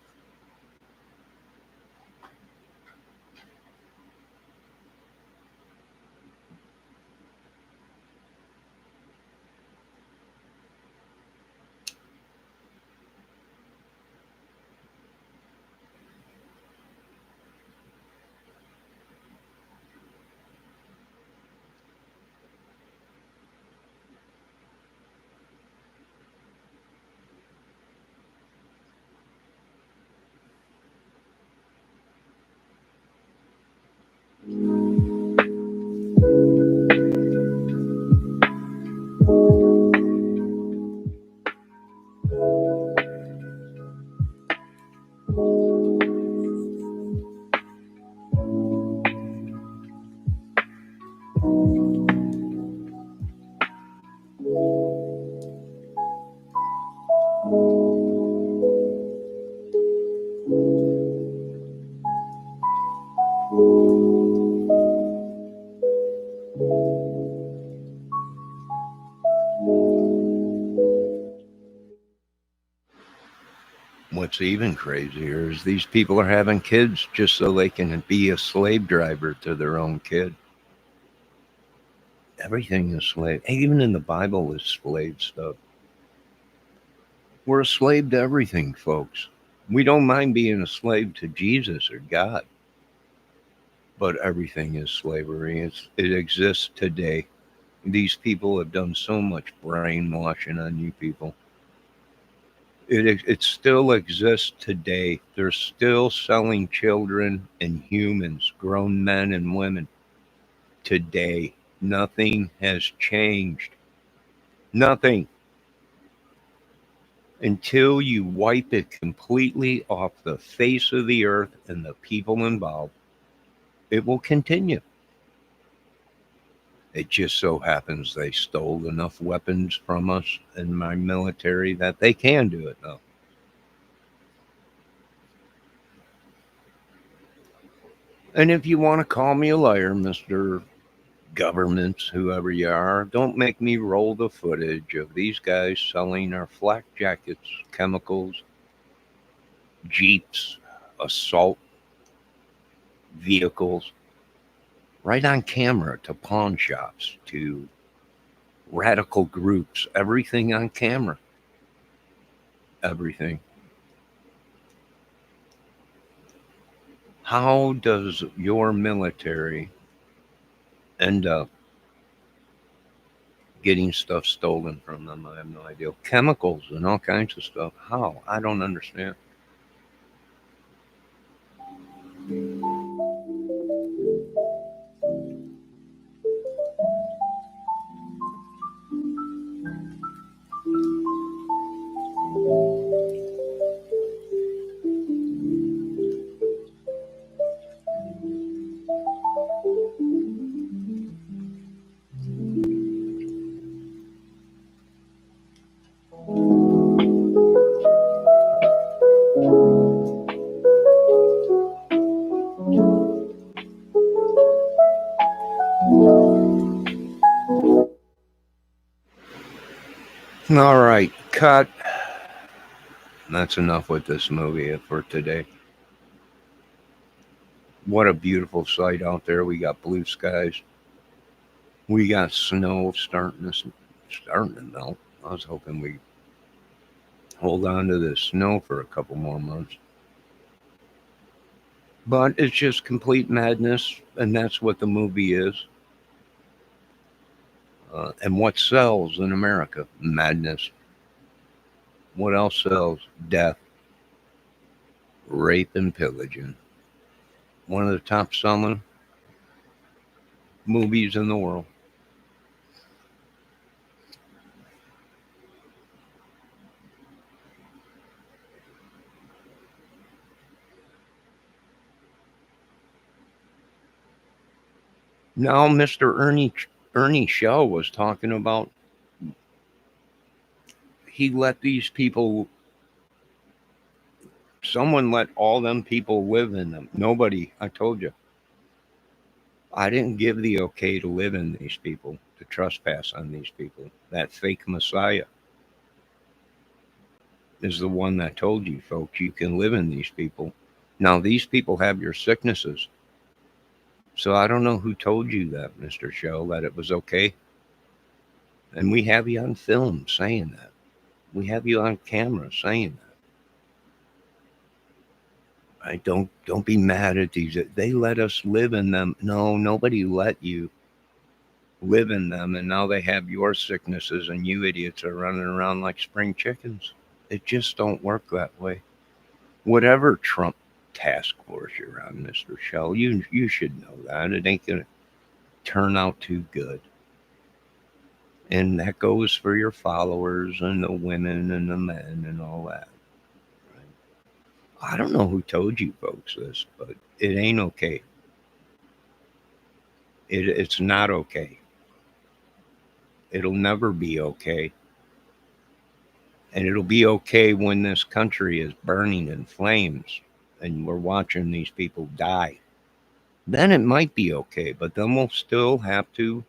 What's even crazier is these people are having kids just so they can be a slave driver to their own kid. Everything is slave. Even in the Bible is slave stuff. We're a slave to everything, folks. We don't mind being a slave to Jesus or God, but everything is slavery. It exists today. These people have done so much brainwashing on you people. It still exists today. They're still selling children and humans, grown men and women today. Nothing has changed. Nothing. Until you wipe it completely off the face of the earth and the people involved, it will continue. It just so happens they stole enough weapons from us and my military that they can do it now. And if you want to call me a liar, Mr. Governments, whoever you are, don't make me roll the footage of these guys selling our flak jackets, chemicals, jeeps, assault vehicles, right on camera to pawn shops, to radical groups, everything on camera. Everything. How does your military end up getting stuff stolen from them? I have no idea. Chemicals and all kinds of stuff. How? I don't understand. All right, cut. That's enough with this movie for today. What a beautiful sight out there. We got blue skies. We got snow starting to melt. I was hoping we hold on to this snow for a couple more months. But it's just complete madness, and that's what the movie is. And what sells in America? Madness. What else sells? Death, rape, and pillaging. One of the top selling movies in the world. Now, Mr. Ernie Shell was talking about he let these people, someone let all them people live in them. Nobody, I told you, I didn't give the okay to live in these people, to trespass on these people. That fake Messiah is the one that told you, folks, you can live in these people. Now, these people have your sicknesses. So I don't know who told you that, Mr. Shell, that it was okay. And we have you on film saying that. We have you on camera saying that. Right? Don't be mad at these. They let us live in them. No, nobody let you live in them, and now they have your sicknesses, and you idiots are running around like spring chickens. It just don't work that way. Whatever Trump task force you're on, Mr. Shell, you should know that. It ain't gonna turn out too good. And that goes for your followers and the women and the men and all that. Right? I don't know who told you folks this, but it ain't okay. It's not okay. It'll never be okay. And it'll be okay when this country is burning in flames and we're watching these people die. Then it might be okay, but then we'll still have to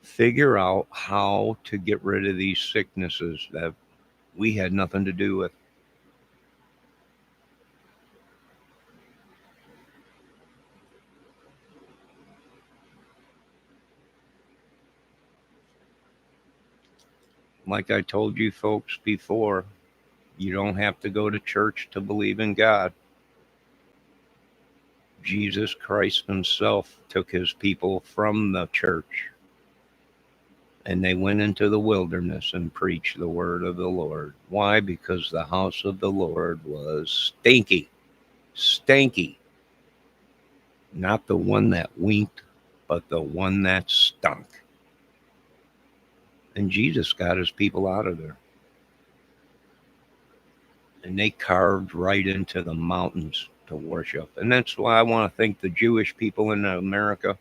figure out how to get rid of these sicknesses that we had nothing to do with. Like I told you folks before, you don't have to go to church to believe in God. Jesus Christ himself took his people from the church and they went into the wilderness and preached the word of the Lord. Why? Because the house of the Lord was stinky. Stanky. Not the one that winked, but the one that stunk. And Jesus got his people out of there. And they carved right into the mountains to worship. And that's why I want to thank the Jewish people in America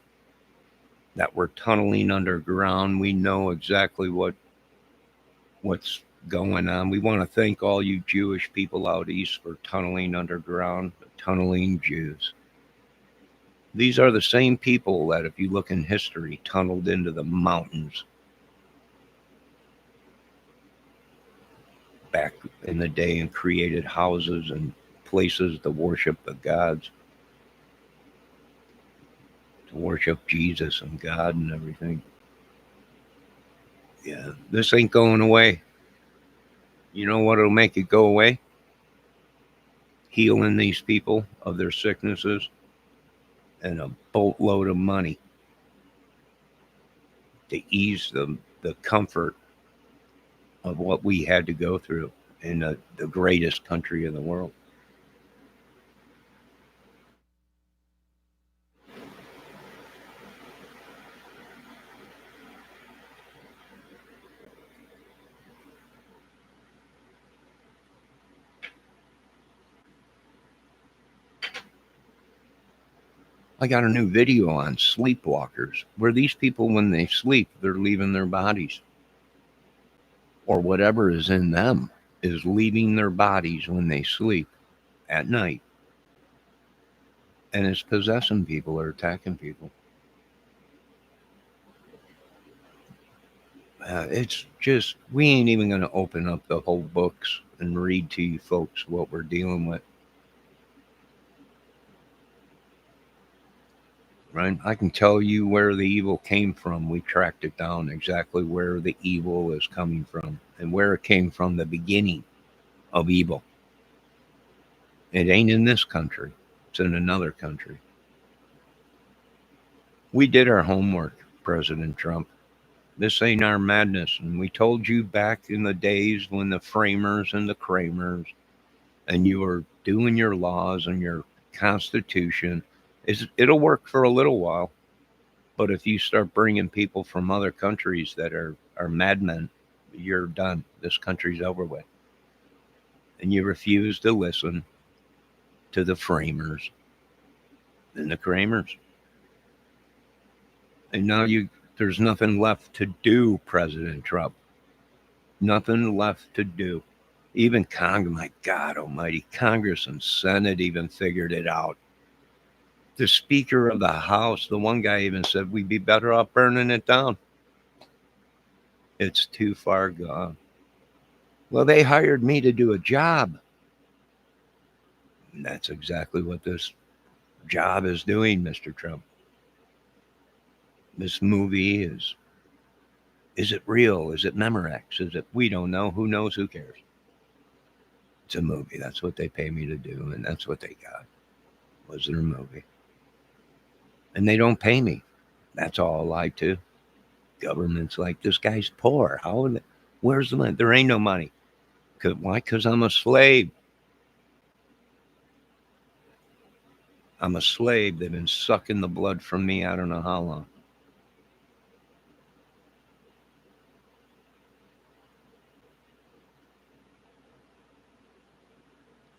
that were tunneling underground. We know exactly what's going on. We want to thank all you Jewish people out east for tunneling underground, tunneling Jews. These are the same people that, if you look in history, tunneled into the mountains back in the day and created houses and places to worship the gods, to worship Jesus and God and everything. Yeah, this ain't going away. You know what'll make it go away? Healing these people of their sicknesses and a boatload of money to ease the comfort of what we had to go through in the greatest country in the world. I got a new video on sleepwalkers, where these people, when they sleep, they're leaving their bodies. Or whatever is in them is leaving their bodies when they sleep at night. And it's possessing people or attacking people. It's just, we ain't even going to open up the whole books and read to you folks what we're dealing with. Right? I can tell you where the evil came from. We tracked it down exactly where the evil is coming from and where it came from, the beginning of evil. It ain't in this country, it's in another country. We did our homework, President Trump. This ain't our madness. And we told you back in the days when the framers and the Kramers and you were doing your laws and your constitution, it'll work for a little while. But if you start bringing people from other countries that are madmen, you're done. This country's over with. And you refuse to listen to the framers and the Kramers. And now there's nothing left to do, President Trump. Nothing left to do. Even Congress, my God almighty, Congress and Senate even figured it out. The Speaker of the House, the one guy even said we'd be better off burning it down. It's too far gone. Well, they hired me to do a job. And that's exactly what this job is doing, Mr. Trump. This movie is it real? Is it Memorex? Is it, we don't know. Who knows? Who cares? It's a movie. That's what they pay me to do. And that's what they got, was their movie. And they don't pay me. That's all a lie too. Government's like, this guy's poor. Where's the money? There ain't no money. Why? Because I'm a slave. I'm a slave. They've been sucking the blood from me I don't know how long.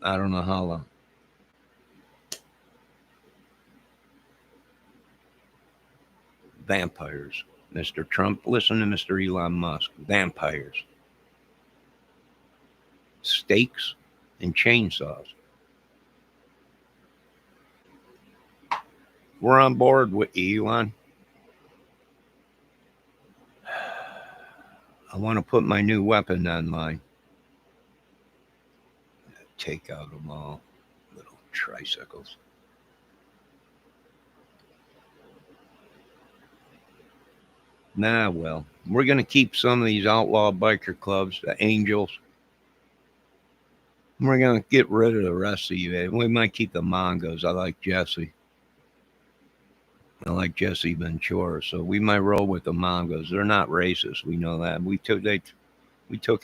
I don't know how long. Vampires, Mr. Trump. Listen to Mr. Elon Musk. Vampires. Stakes and chainsaws. We're on board with Elon. I want to put my new weapon online. Take out them all. Little tricycles. Nah, well, we're going to keep some of these outlaw biker clubs, the Angels. We're going to get rid of the rest of you. We might keep the Mongos. I like Jesse. I like Jesse Ventura, so we might roll with the Mongos. They're not racist. We know that. We took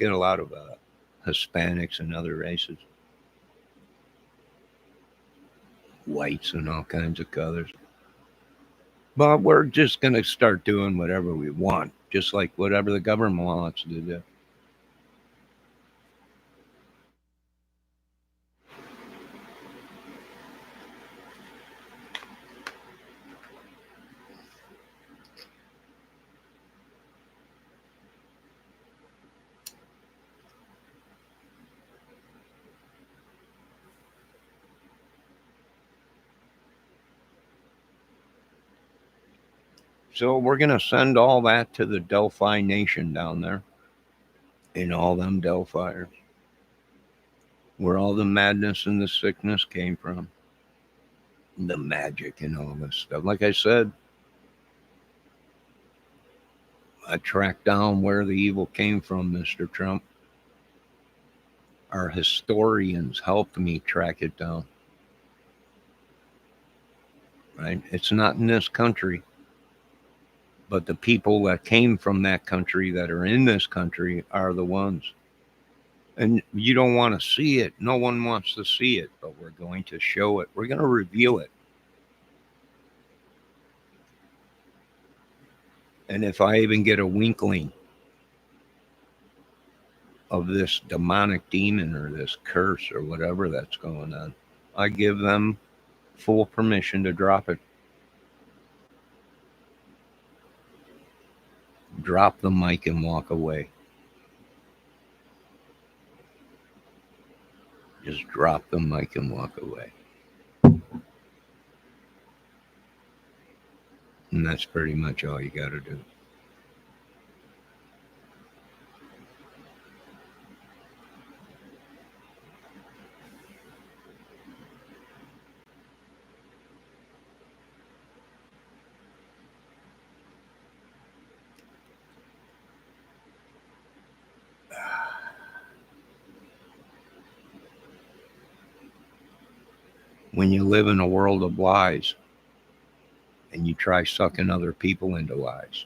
in a lot of Hispanics and other races, whites and all kinds of colors. But we're just going to start doing whatever we want, just like whatever the government wants to do. So we're going to send all that to the Delphi Nation down there, in all them Delphiers, where all the madness and the sickness came from, the magic and all this stuff. Like I said, I tracked down where the evil came from, Mr. Trump. Our historians helped me track it down. Right? It's not in this country. But the people that came from that country that are in this country are the ones. And you don't want to see it. No one wants to see it, but we're going to show it. We're going to reveal it. And if I even get a winkling of this demonic demon or this curse or whatever that's going on, I give them full permission to drop it. Drop the mic and walk away. Just drop the mic and walk away. And that's pretty much all you got to do. When you live in a world of lies and you try sucking other people into lies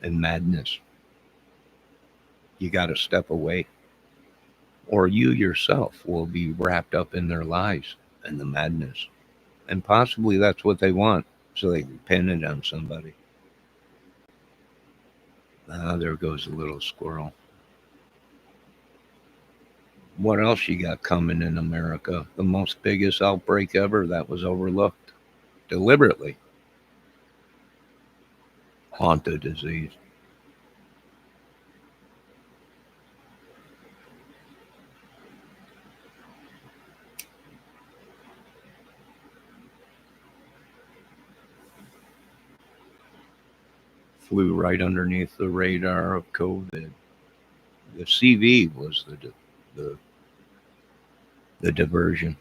and madness, you got to step away, or you yourself will be wrapped up in their lies and the madness. And possibly that's what they want, so they can pin it on somebody. Ah, there goes a little squirrel. What else you got coming in America? The most biggest outbreak ever that was overlooked deliberately. Haunted disease. Flew right underneath the radar of COVID. The CV was the the diversion.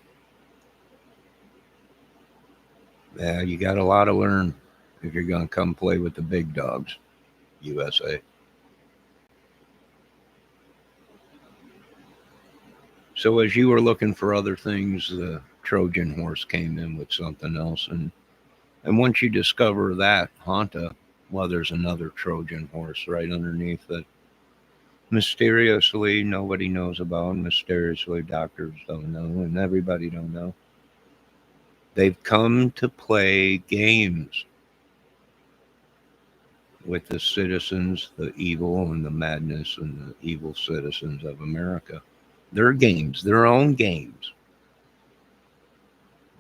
Yeah, you got a lot to learn if you're going to come play with the big dogs, USA. So as you were looking for other things, the Trojan horse came in with something else, and once you discover that Honta, well, there's another Trojan horse right underneath that mysteriously nobody knows about, mysteriously doctors don't know, and everybody don't know. They've come to play games with the citizens, the evil and the madness and the evil citizens of America. Their games, their own games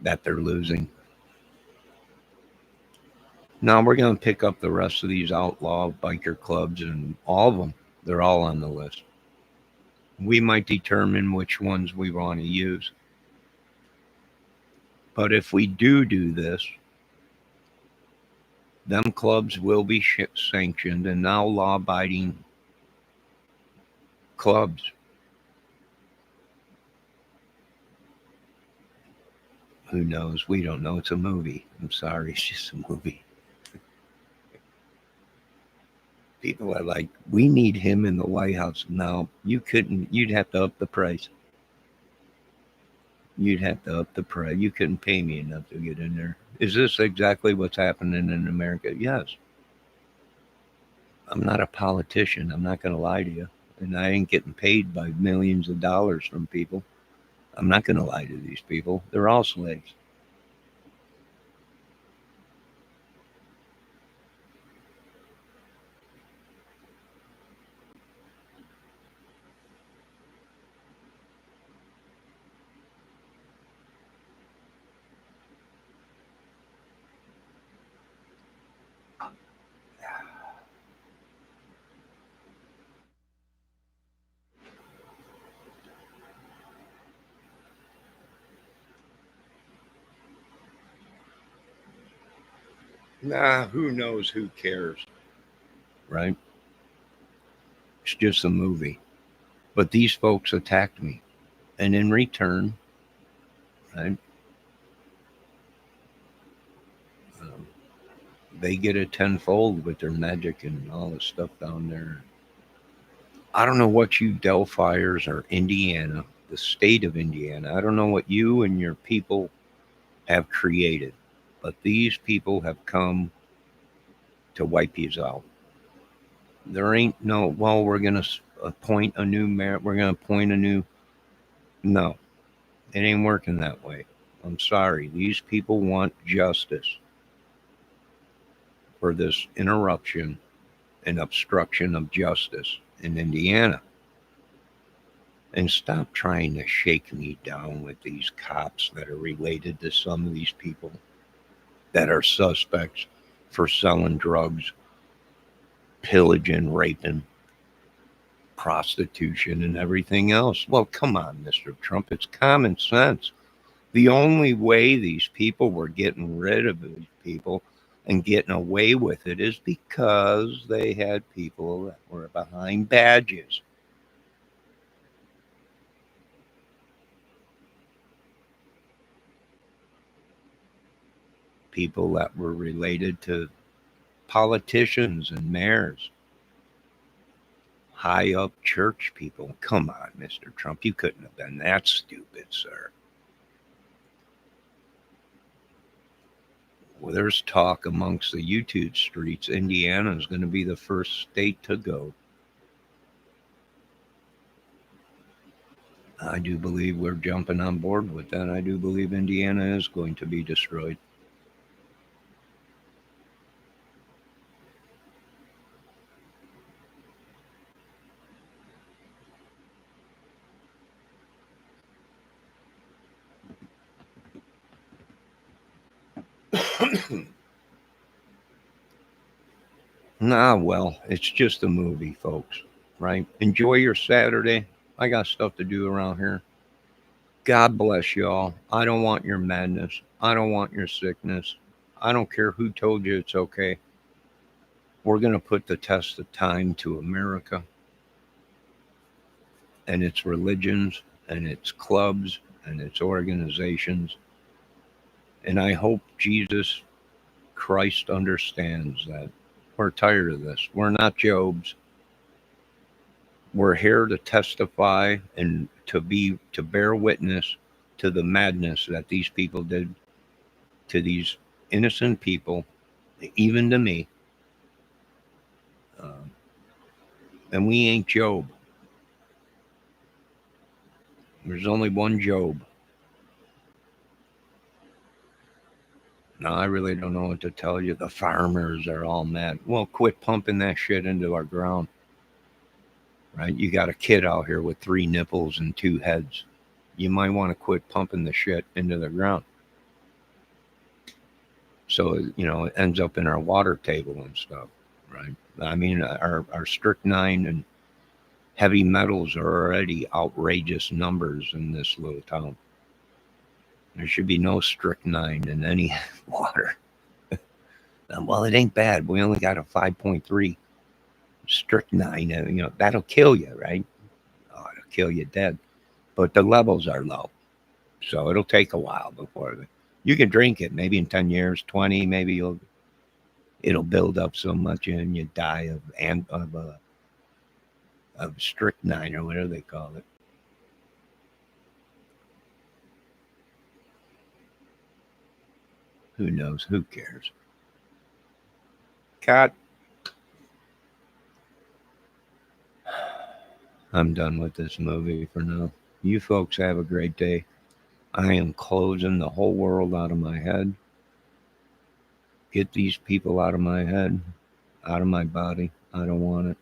that they're losing. Now we're going to pick up the rest of these outlaw biker clubs and all of them. They're all on the list. We might determine which ones we want to use. But if we do this, them clubs will be sanctioned and now law-abiding clubs. Who knows? We don't know. It's a movie. I'm sorry. It's just a movie. People are like, we need him in the White House. No, you couldn't. You'd have to up the price. You'd have to up the price. You couldn't pay me enough to get in there. Is this exactly what's happening in America? Yes. I'm not a politician. I'm not going to lie to you. And I ain't getting paid by millions of dollars from people. I'm not going to lie to these people. They're all slaves. Nah, who knows? Who cares? Right? It's just a movie. But these folks attacked me. And in return, right, um, they get it tenfold with their magic and all this stuff down there. I don't know what you Delphiers or Indiana, the state of Indiana, I don't know what you and your people have created, but these people have come to wipe you out. There ain't no, well, we're going to appoint a new mayor, we're going to appoint a new, no, it ain't working that way. I'm sorry. These people want justice for this interruption and obstruction of justice in Indiana. And stop trying to shake me down with these cops that are related to some of these people that are suspects for selling drugs, pillaging, raping, prostitution, and everything else. Well, come on, Mr. Trump. It's common sense. The only way these people were getting rid of these people and getting away with it is because they had people that were behind badges. People that were related to politicians and mayors, high up church people. Come on, Mr. Trump. You couldn't have been that stupid, sir. Well, there's talk amongst the YouTube streets. Indiana is going to be the first state to go. I do believe we're jumping on board with that. I do believe Indiana is going to be destroyed. Well, it's just a movie, folks, right? Enjoy your Saturday. I got stuff to do around here. God bless y'all. I don't want your madness. I don't want your sickness. I don't care who told you it's okay. We're going to put the test of time to America and its religions and its clubs and its organizations. And I hope Jesus Christ understands that we're tired of this. We're not Jobs. We're here to testify and to bear witness to the madness that these people did to these innocent people, even to me. And we ain't Job. There's only one Job. Now, I really don't know what to tell you. The farmers are all mad. Well, quit pumping that shit into our ground. Right? You got a kid out here with 3 nipples and 2 heads. You might want to quit pumping the shit into the ground. So, it ends up in our water table and stuff, right? I mean, our strychnine and heavy metals are already outrageous numbers in this little town. There should be no strychnine in any water. Well, it ain't bad. We only got a 5.3 strychnine. That'll kill you, right? Oh, it'll kill you dead. But the levels are low. So it'll take a while before you can drink it. Maybe in 10 years, 20, maybe it'll build up so much and you die of strychnine or whatever they call it. Who knows? Who cares? Cut. I'm done with this movie for now. You folks have a great day. I am closing the whole world out of my head. Get these people out of my head, out of my body. I don't want it.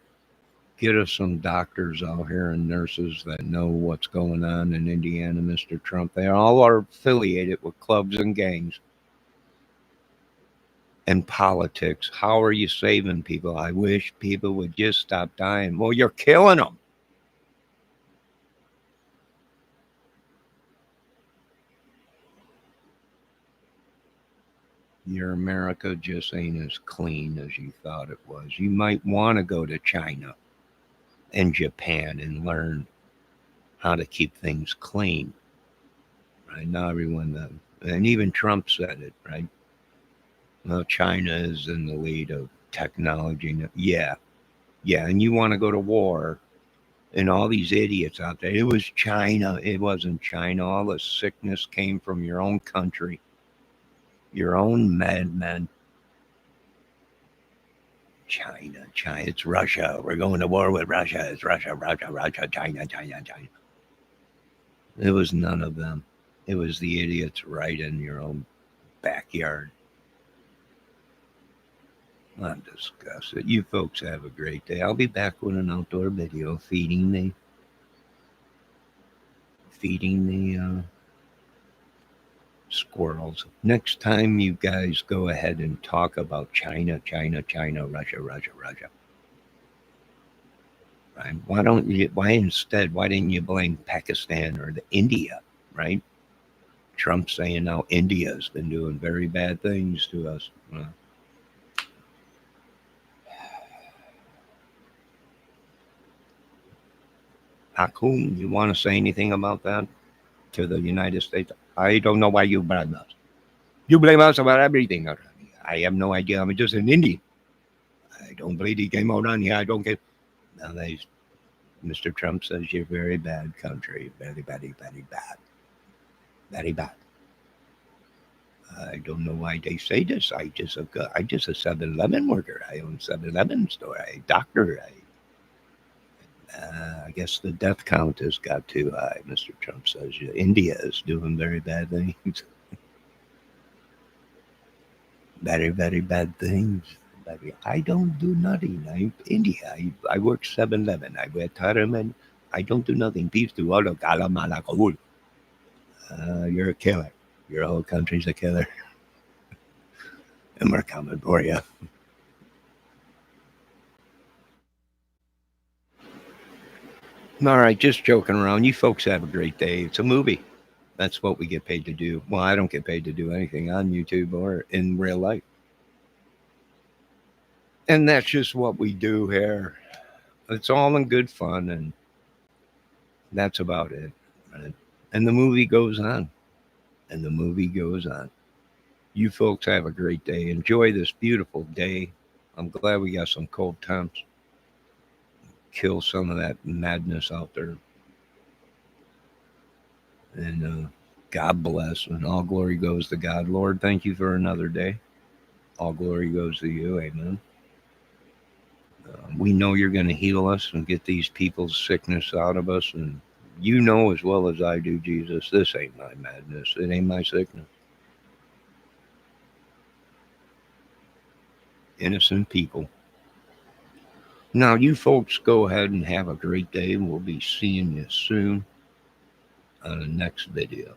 Get us some doctors out here and nurses that know what's going on in Indiana, Mr. Trump. They all are affiliated with clubs and gangs and politics. How are you saving people? I wish people would just stop dying. Well, you're killing them. Your America just ain't as clean as you thought it was. You might want to go to China and Japan and learn how to keep things clean. Right now, everyone, and even Trump said it, right? Well, China is in the lead of technology. Yeah. And you want to go to war, and all these idiots out there. It was China. It wasn't China. All the sickness came from your own country, your own madmen. China. It's Russia. We're going to war with Russia. It's Russia, China. It was none of them. It was the idiots right in your own backyard. I'm disgusted. You folks have a great day. I'll be back with an outdoor video feeding the squirrels. Next time you guys go ahead and talk about China, Russia. Right? Why didn't you blame Pakistan or India, right? Trump's saying now India's been doing very bad things to us. Hakum, you want to say anything about that to the United States? I don't know why you blame us. You blame us about everything. I have no idea. I'm just an Indian. I don't believe he came out on here. I don't get. Now Mr. Trump says you're a very bad country. Very, very, very bad. Very bad. I don't know why they say this. I just a 7-Eleven worker. I own 7-Eleven store. I doctor. I guess the death count has got too high. Mr. Trump says India is doing very bad things. Very, very bad things. I don't do nothing. I'm India. I work 7-Eleven. I wear Taraman. I don't do nothing. Peace to all of Galamalakul. You're a killer. Your whole country's a killer. And we're coming for you. All right, just joking around. You folks have a great day. It's a movie. That's what we get paid to do. Well, I don't get paid to do anything on YouTube or in real life. And that's just what we do here. It's all in good fun, and that's about it. Right? And the movie goes on. And the movie goes on. You folks have a great day. Enjoy this beautiful day. I'm glad we got some cold temps. Kill some of that madness out there. And God bless. And all glory goes to God. Lord, thank you for another day. All glory goes to you. Amen. We know you're going to heal us and get these people's sickness out of us. And you know as well as I do, Jesus, this ain't my madness. It ain't my sickness. Innocent people. Now, you folks go ahead and have a great day. We'll be seeing you soon on the next video.